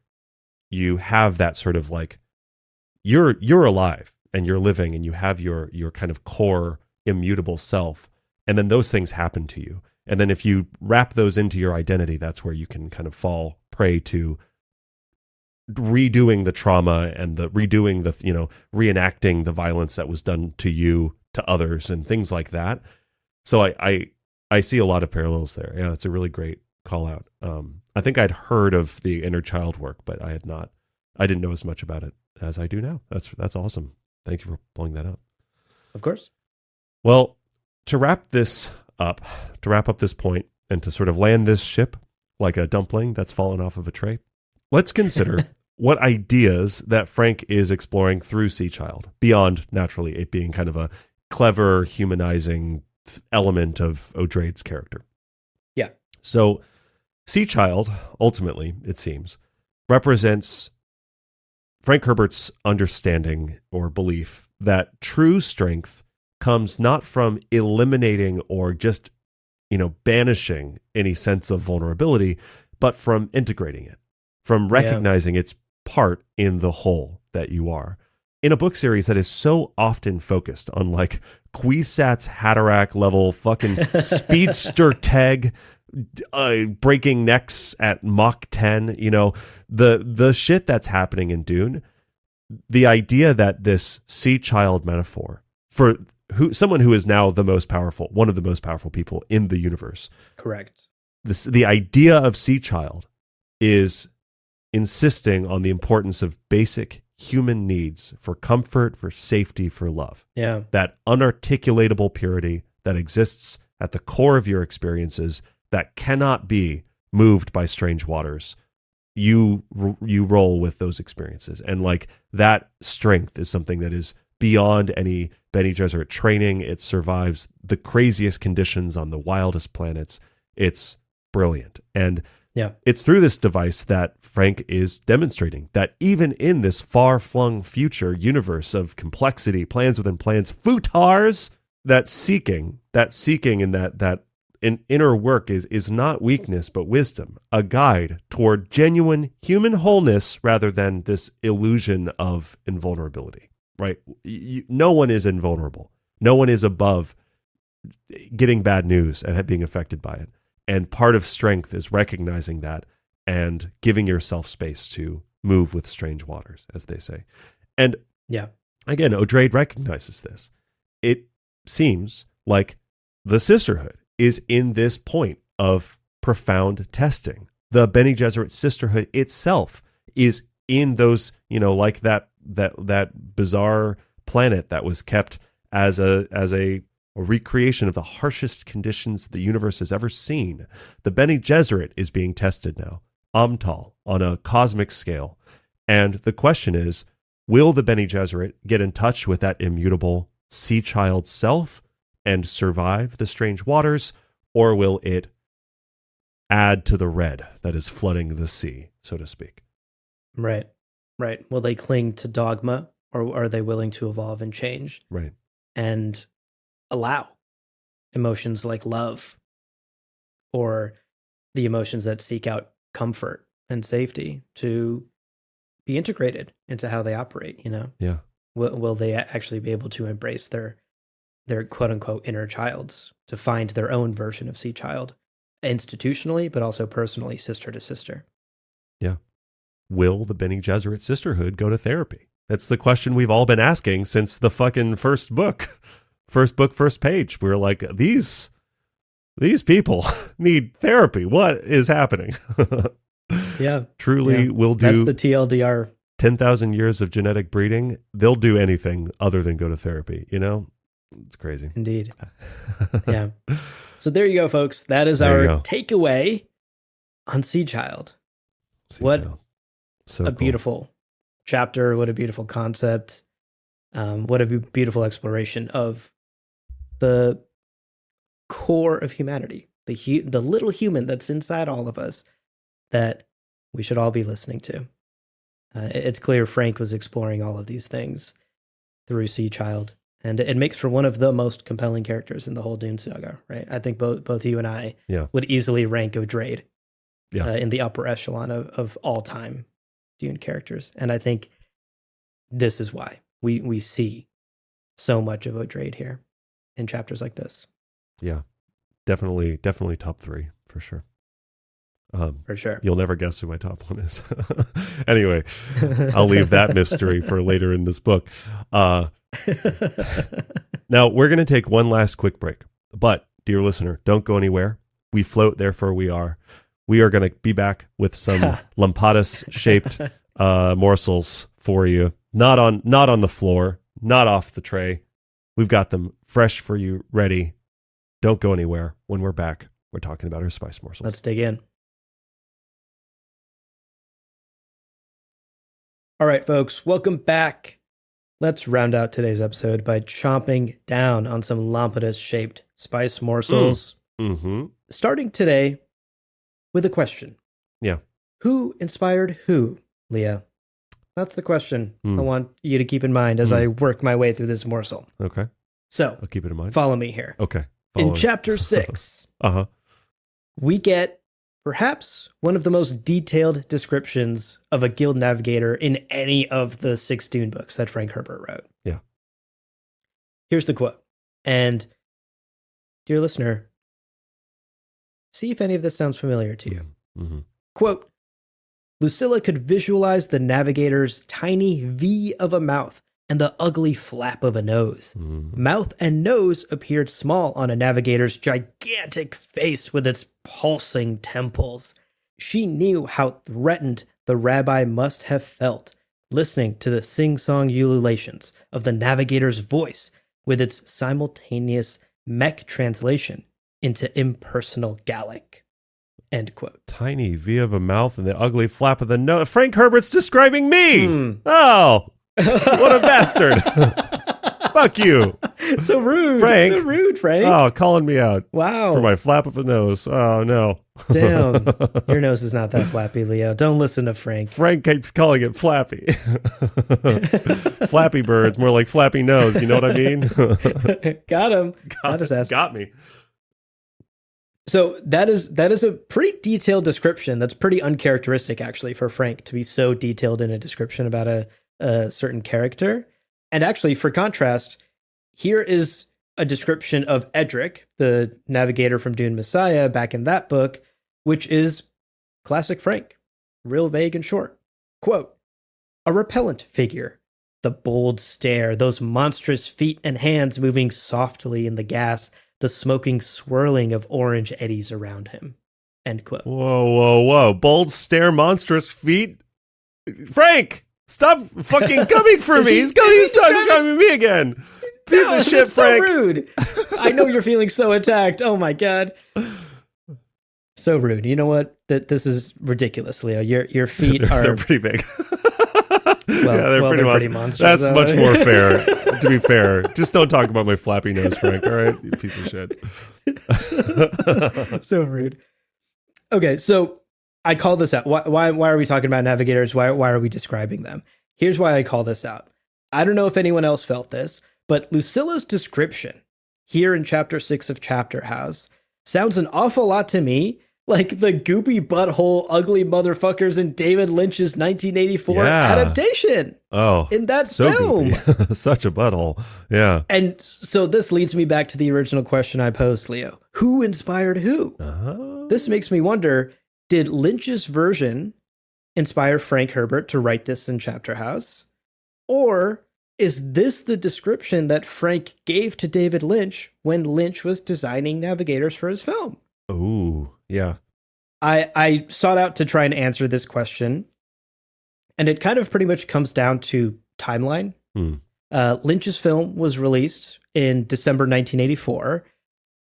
you have that sort of like you're alive and you're living and you have your kind of core immutable self, and then those things happen to you. And then if you wrap those into your identity, that's where you can kind of fall prey to redoing the trauma and reenacting the violence that was done to you, to others, and things like that. So I see a lot of parallels there. Yeah, it's a really great call out. I think I'd heard of the inner child work, but I didn't know as much about it as I do now. That's awesome. Thank you for pulling that up. Of course. Well, to wrap up this point and to sort of land this ship like a dumpling that's fallen off of a tray, let's consider what ideas that Frank is exploring through Sea Child, beyond naturally it being kind of a clever, humanizing element of O'Drade's character. Yeah. So Sea Child, ultimately, it seems, represents Frank Herbert's understanding or belief that true strength comes not from eliminating or just, banishing any sense of vulnerability, but from integrating it, from recognizing its part in the whole that you are. In a book series that is so often focused on like Kwisatz Haderach level fucking speedster Teg breaking necks at Mach 10, the shit that's happening in Dune, the idea that this Sea Child metaphor for someone who is now one of the most powerful people in the universe. Correct. The idea of Sea Child is insisting on the importance of basic human needs for comfort, for safety, for love. Yeah. That unarticulatable purity that exists at the core of your experiences that cannot be moved by strange waters. You roll with those experiences. And like that strength is something that is beyond any Bene Gesserit training. It survives the craziest conditions on the wildest planets. It's brilliant. And it's through this device that Frank is demonstrating that even in this far-flung future universe of complexity, plans within plans, futars, that seeking and that inner work is not weakness but wisdom, a guide toward genuine human wholeness rather than this illusion of invulnerability. Right? No one is invulnerable. No one is above getting bad news and being affected by it. And part of strength is recognizing that and giving yourself space to move with strange waters, as they say. And again, O'Drade recognizes this. It seems like the sisterhood is in this point of profound testing. The Bene Gesserit sisterhood itself is in those, like that bizarre planet that was kept as a recreation of the harshest conditions the universe has ever seen. The Bene Gesserit is being tested now, Amtal, on a cosmic scale. And the question is, will the Bene Gesserit get in touch with that immutable Sea Child self and survive the strange waters, or will it add to the red that is flooding the sea, so to speak? Right. Will they cling to dogma, or are they willing to evolve and change? Right. And allow emotions like love or the emotions that seek out comfort and safety to be integrated into how they operate, Yeah. Will they actually be able to embrace their quote unquote inner childs, to find their own version of Sea Child institutionally, but also personally, sister to sister? Yeah. Will the Bene Gesserit sisterhood go to therapy? That's the question we've all been asking since the fucking first book. First page. We're like, these people need therapy. What is happening? Yeah. Truly will do. That's the TLDR. 10,000 years of genetic breeding. They'll do anything other than go to therapy. It's crazy. Indeed. Yeah. So there you go, folks. That is our takeaway on Sea Child. What so a beautiful chapter. What a beautiful concept. What a beautiful exploration of the core of humanity, the little human that's inside all of us that we should all be listening to. It's clear Frank was exploring all of these things through Sea Child, and it makes for one of the most compelling characters in the whole Dune saga, right? I think both you and I would easily rank O'Drade in the upper echelon of all time Dune characters. And I think this is why we see so much of Odrade here in chapters like this. Yeah, definitely top 3 for sure. For sure. You'll never guess who my top one is. Anyway, I'll leave that mystery for later in this book. Now, we're going to take one last quick break. But, dear listener, don't go anywhere. We float, therefore we are. We are going to be back with some lampadas-shaped morsels for you. Not on the floor, not off the tray. We've got them fresh for you, ready. Don't go anywhere. When we're back, we're talking about our spice morsels. Let's dig in. All right, folks, welcome back. Let's round out today's episode by chomping down on some lampadus-shaped spice morsels. Mm-hmm. Starting today with a question. Yeah. Who inspired who, Leo? That's the question I want you to keep in mind as I work my way through this morsel. Okay. So, I'll keep it in mind. follow me here. Okay. In chapter 6, we get perhaps one of the most detailed descriptions of a guild navigator in any of the 6 Dune books that Frank Herbert wrote. Yeah. Here's the quote. And, dear listener, see if any of this sounds familiar to you. Mm-hmm. Quote, Lucilla could visualize the navigator's tiny V of a mouth and the ugly flap of a nose. Mouth and nose appeared small on a navigator's gigantic face with its pulsing temples. She knew how threatened the rabbi must have felt, listening to the sing-song ululations of the navigator's voice with its simultaneous mech translation into impersonal Gallic. End quote. Tiny V of a mouth and the ugly flap of the nose. Frank Herbert's describing me. Oh, what a bastard. Fuck you. So rude. Frank. So rude, Frank. Oh, calling me out. Wow. For my flap of a nose. Oh, no. Damn. Your nose is not that flappy, Leo. Don't listen to Frank. Frank keeps calling it flappy. Flappy Bird's more like flappy nose. You know what I mean? Got him. Got me. So that is a pretty detailed description. That's pretty uncharacteristic, actually, for Frank to be so detailed in a description about a certain character. And actually, for contrast, here is a description of Edric, the navigator from Dune Messiah, back in that book, which is classic Frank, real vague and short. Quote, a repellent figure, the bold stare, those monstrous feet and hands moving softly in the gas, the smoking swirling of orange eddies around him. End quote. Whoa. Bold stare, monstrous feet. Frank, stop fucking coming for me. He's describing me again. Piece of shit, Frank. So rude. I know you're feeling so attacked. Oh my God. So rude. You know what? This is ridiculous, Leo. Your feet are they're pretty big. They're pretty monstrous. That's though. much more fair. To be fair, just don't talk about my flappy nose, Frank. All right, you piece of shit. So rude. Okay, so I call this out. Why are we talking about navigators? Why are we describing them? Here's why I call this out. I don't know if anyone else felt this, but Lucilla's description here in chapter 6 of Chapterhouse sounds an awful lot to me like the goopy butthole ugly motherfuckers in David Lynch's 1984 adaptation. Oh, in that so film. Such a butthole. Yeah. And so this leads me back to the original question I posed, Leo. Who inspired who? This makes me wonder, did Lynch's version inspire Frank Herbert to write this in Chapterhouse? Or is this the description that Frank gave to David Lynch when Lynch was designing navigators for his film? Oh, yeah. I sought out to try and answer this question, and it kind of pretty much comes down to timeline. Lynch's film was released in December 1984,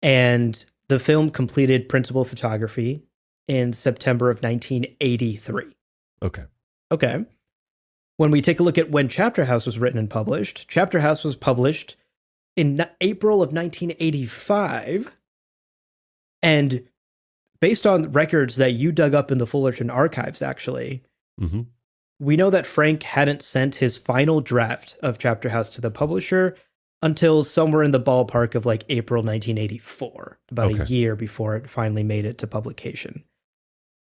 and the film completed principal photography in September of 1983. Okay. When we take a look at when Chapterhouse was written and published, Chapterhouse was published in April of 1985, and based on records that you dug up in the Fullerton archives, actually, we know that Frank hadn't sent his final draft of Chapterhouse to the publisher until somewhere in the ballpark of like April 1984, about a year before it finally made it to publication.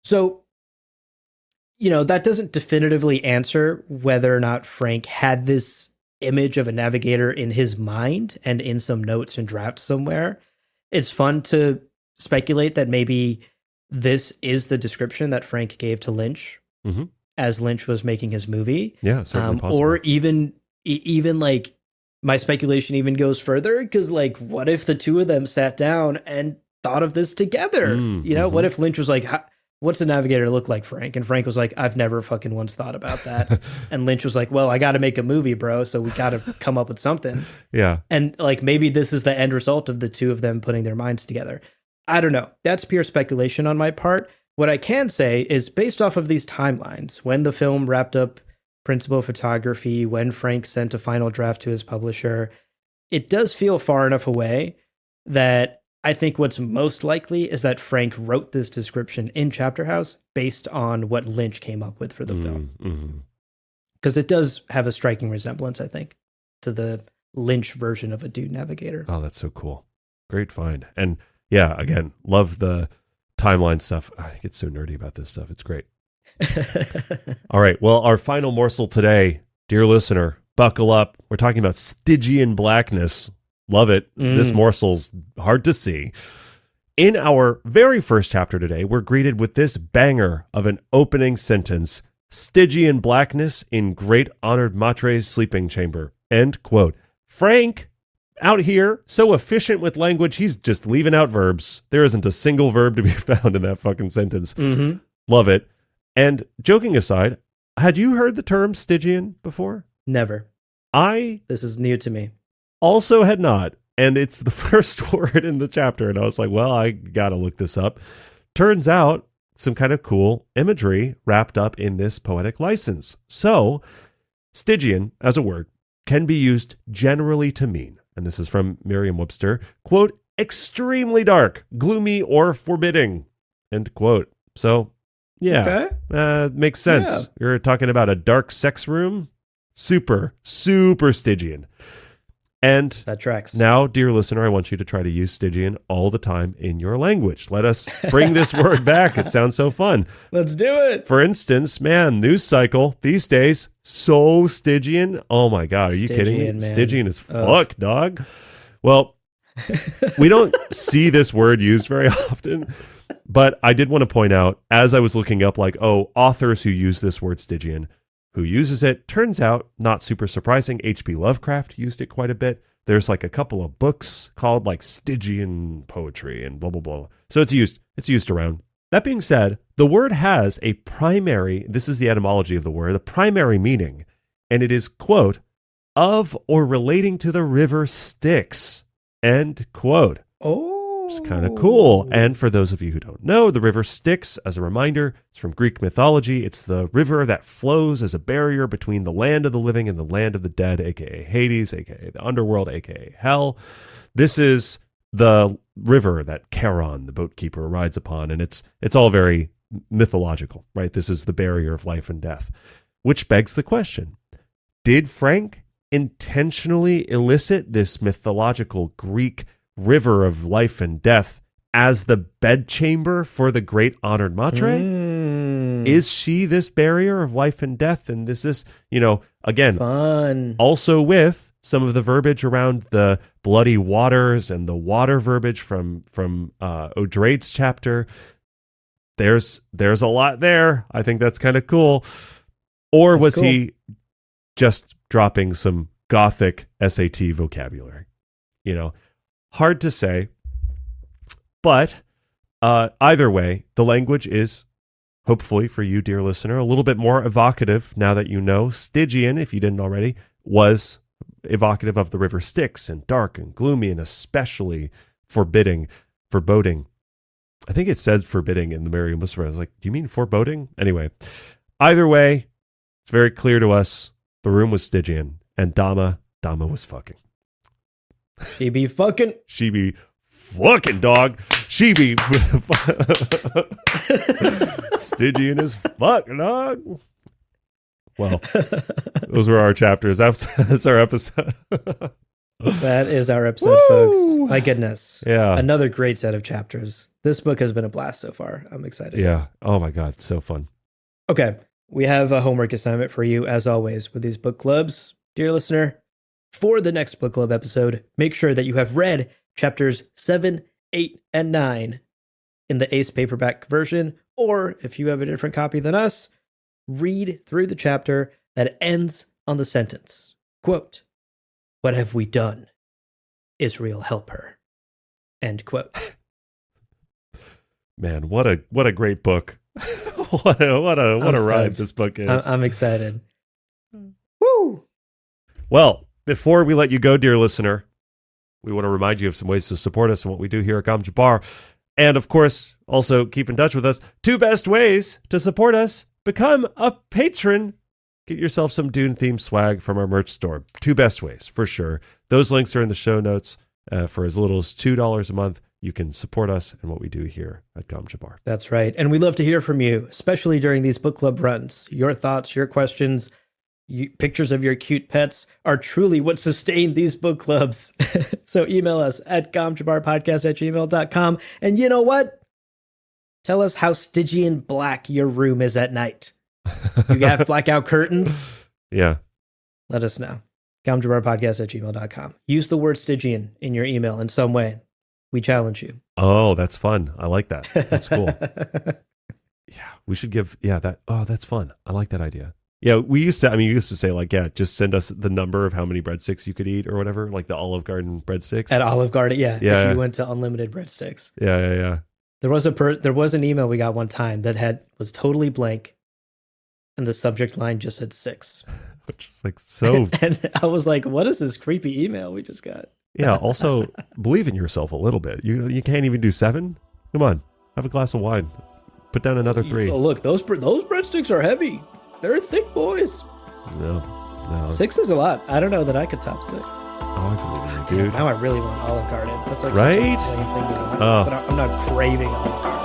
So that doesn't definitively answer whether or not Frank had this image of a navigator in his mind and in some notes and drafts somewhere. It's fun to speculate that maybe this is the description that Frank gave to Lynch as Lynch was making his movie. Yeah, certainly possible. Or even like my speculation even goes further, because like, what if the two of them sat down and thought of this together? What if Lynch was like, what's a navigator look like, Frank? And Frank was like, I've never fucking once thought about that. And Lynch was like, well, I got to make a movie, bro. So we got to come up with something. Yeah. And like, maybe this is the end result of the two of them putting their minds together. I don't know. That's pure speculation on my part. What I can say is, based off of these timelines, when the film wrapped up principal photography, when Frank sent a final draft to his publisher, it does feel far enough away that I think what's most likely is that Frank wrote this description in Chapterhouse based on what Lynch came up with for the film. Because it does have a striking resemblance, I think, to the Lynch version of a Dune navigator. Oh, that's so cool. Great find. And yeah, again, love the timeline stuff. I get so nerdy about this stuff. It's great. All right. Well, our final morsel today, dear listener, buckle up. We're talking about Stygian blackness. Love it. This morsel's hard to see. In our very first chapter today, we're greeted with this banger of an opening sentence: Stygian blackness in great honored Matre's sleeping chamber. End quote. Frank, out here, so efficient with language, he's just leaving out verbs. There isn't a single verb to be found in that fucking sentence. Love it. And joking aside, had you heard the term Stygian before? Never. This is new to me. Also had not. And it's the first word in the chapter. And I was like, well, I got to look this up. Turns out some kind of cool imagery wrapped up in this poetic license. So Stygian as a word can be used generally to mean, and this is from Merriam-Webster, quote, extremely dark, gloomy, or forbidding, end quote. So, yeah, makes sense. Yeah. You're talking about a dark sex room? Super, super Stygian. And that tracks. Now, dear listener, I want you to try to use Stygian all the time in your language. Let us bring this word back. It sounds so fun. Let's do it. For instance, man, news cycle these days, so Stygian. Oh my God, are you kidding me? Man. Stygian as fuck, dog. Well, we don't see this word used very often, but I did want to point out, as I was looking up, like, authors who use this word Stygian, who uses it. Turns out, not super surprising, H.P. Lovecraft used it quite a bit. There's like a couple of books called like Stygian poetry and blah, blah, blah. So it's used around. That being said, the word has a primary, this is the etymology of the word, the primary meaning, and it is, quote, of or relating to the river Styx, end quote. It's kind of cool. And for those of you who don't know, the river Styx, as a reminder, it's from Greek mythology. It's the river that flows as a barrier between the land of the living and the land of the dead, aka Hades, aka the underworld, aka hell. This is the river that Charon, the boatkeeper, rides upon, and it's all very mythological, right? This is the barrier of life and death, which begs the question: did Frank intentionally elicit this mythological Greek river of life and death as the bedchamber for the great honored Matre? Is she this barrier of life and death? And this is, again, fun. Also with some of the verbiage around the bloody waters and the water verbiage from Odrade's chapter. There's a lot there. I think that's kind of cool. Or was he just dropping some gothic SAT vocabulary? Hard to say, but either way, the language is, hopefully for you, dear listener, a little bit more evocative now that you know Stygian, if you didn't already, was evocative of the river Styx and dark and gloomy and especially foreboding. I think it said forbidding in the Merriam-Webster. I was like, do you mean foreboding? Anyway, either way, it's very clear to us the room was Stygian and Dama was fucking. She be fucking, dog. She be Stygian as fuck, dog. Well, those were our chapters. That's our episode. That is our episode, folks. My goodness. Yeah. Another great set of chapters. This book has been a blast so far. I'm excited. Yeah. Oh my God. So fun. Okay, we have a homework assignment for you, as always, with these book clubs. Dear listener, for the next book club episode, make sure that you have read chapters 7, 8, and 9 in the Ace paperback version, or if you have a different copy than us, read through the chapter that ends on the sentence, quote, "What have we done? Israel help her." End quote. Man, what a great book. what a ride this book is. I'm excited. Woo! Well, before we let you go, dear listener, we want to remind you of some ways to support us and what we do here at Gom Jabbar. And of course, also keep in touch with us. 2 best ways to support us: become a patron. Get yourself some Dune themed swag from our merch store. 2 best ways, for sure. Those links are in the show notes. For as little as $2 a month, you can support us and what we do here at Gom Jabbar. That's right. And we love to hear from you, especially during these book club runs. Your thoughts, your questions, pictures of your cute pets are truly what sustain these book clubs. So email us at gomjabarpodcast@gmail.com. And you know what? Tell us how Stygian black your room is at night. You have blackout curtains? Yeah. Let us know. gomjabarpodcast@gmail.com. Use the word Stygian in your email in some way. We challenge you. Oh, that's fun. I like that. That's cool. Yeah, we should give, that's fun. I like that idea. Yeah, you used to say like, yeah, just send us the number of how many breadsticks you could eat or whatever, like the Olive Garden breadsticks. At Olive Garden, yeah. If you went to unlimited breadsticks. Yeah. There was an email we got one time that was totally blank, and the subject line just said 6. Which is like so. And I was like, what is this creepy email we just got? Yeah, also believe in yourself a little bit. You can't even do 7? Come on, have a glass of wine. Put down another 3. Oh, look, those breadsticks are heavy. They're thick boys. No. 6 is a lot. I don't know that I could top 6. Oh, I believe you, dude. Damn, now I really want Olive Garden. That's like right? such a lame thing to want. Oh. But I'm not craving Olive Garden.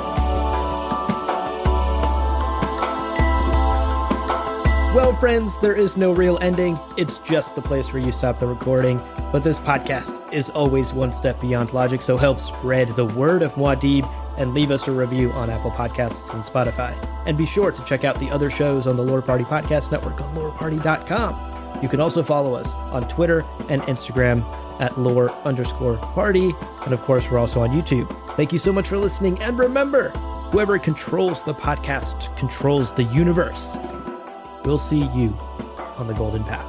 Well, friends, there is no real ending. It's just the place where you stop the recording. But this podcast is always one step beyond logic, so help spread the word of Muad'Dib and leave us a review on Apple Podcasts and Spotify. And be sure to check out the other shows on the Lore Party Podcast Network on loreparty.com. You can also follow us on Twitter and Instagram at lore_party. And of course, we're also on YouTube. Thank you so much for listening. And remember, whoever controls the podcast controls the universe. We'll see you on the golden path.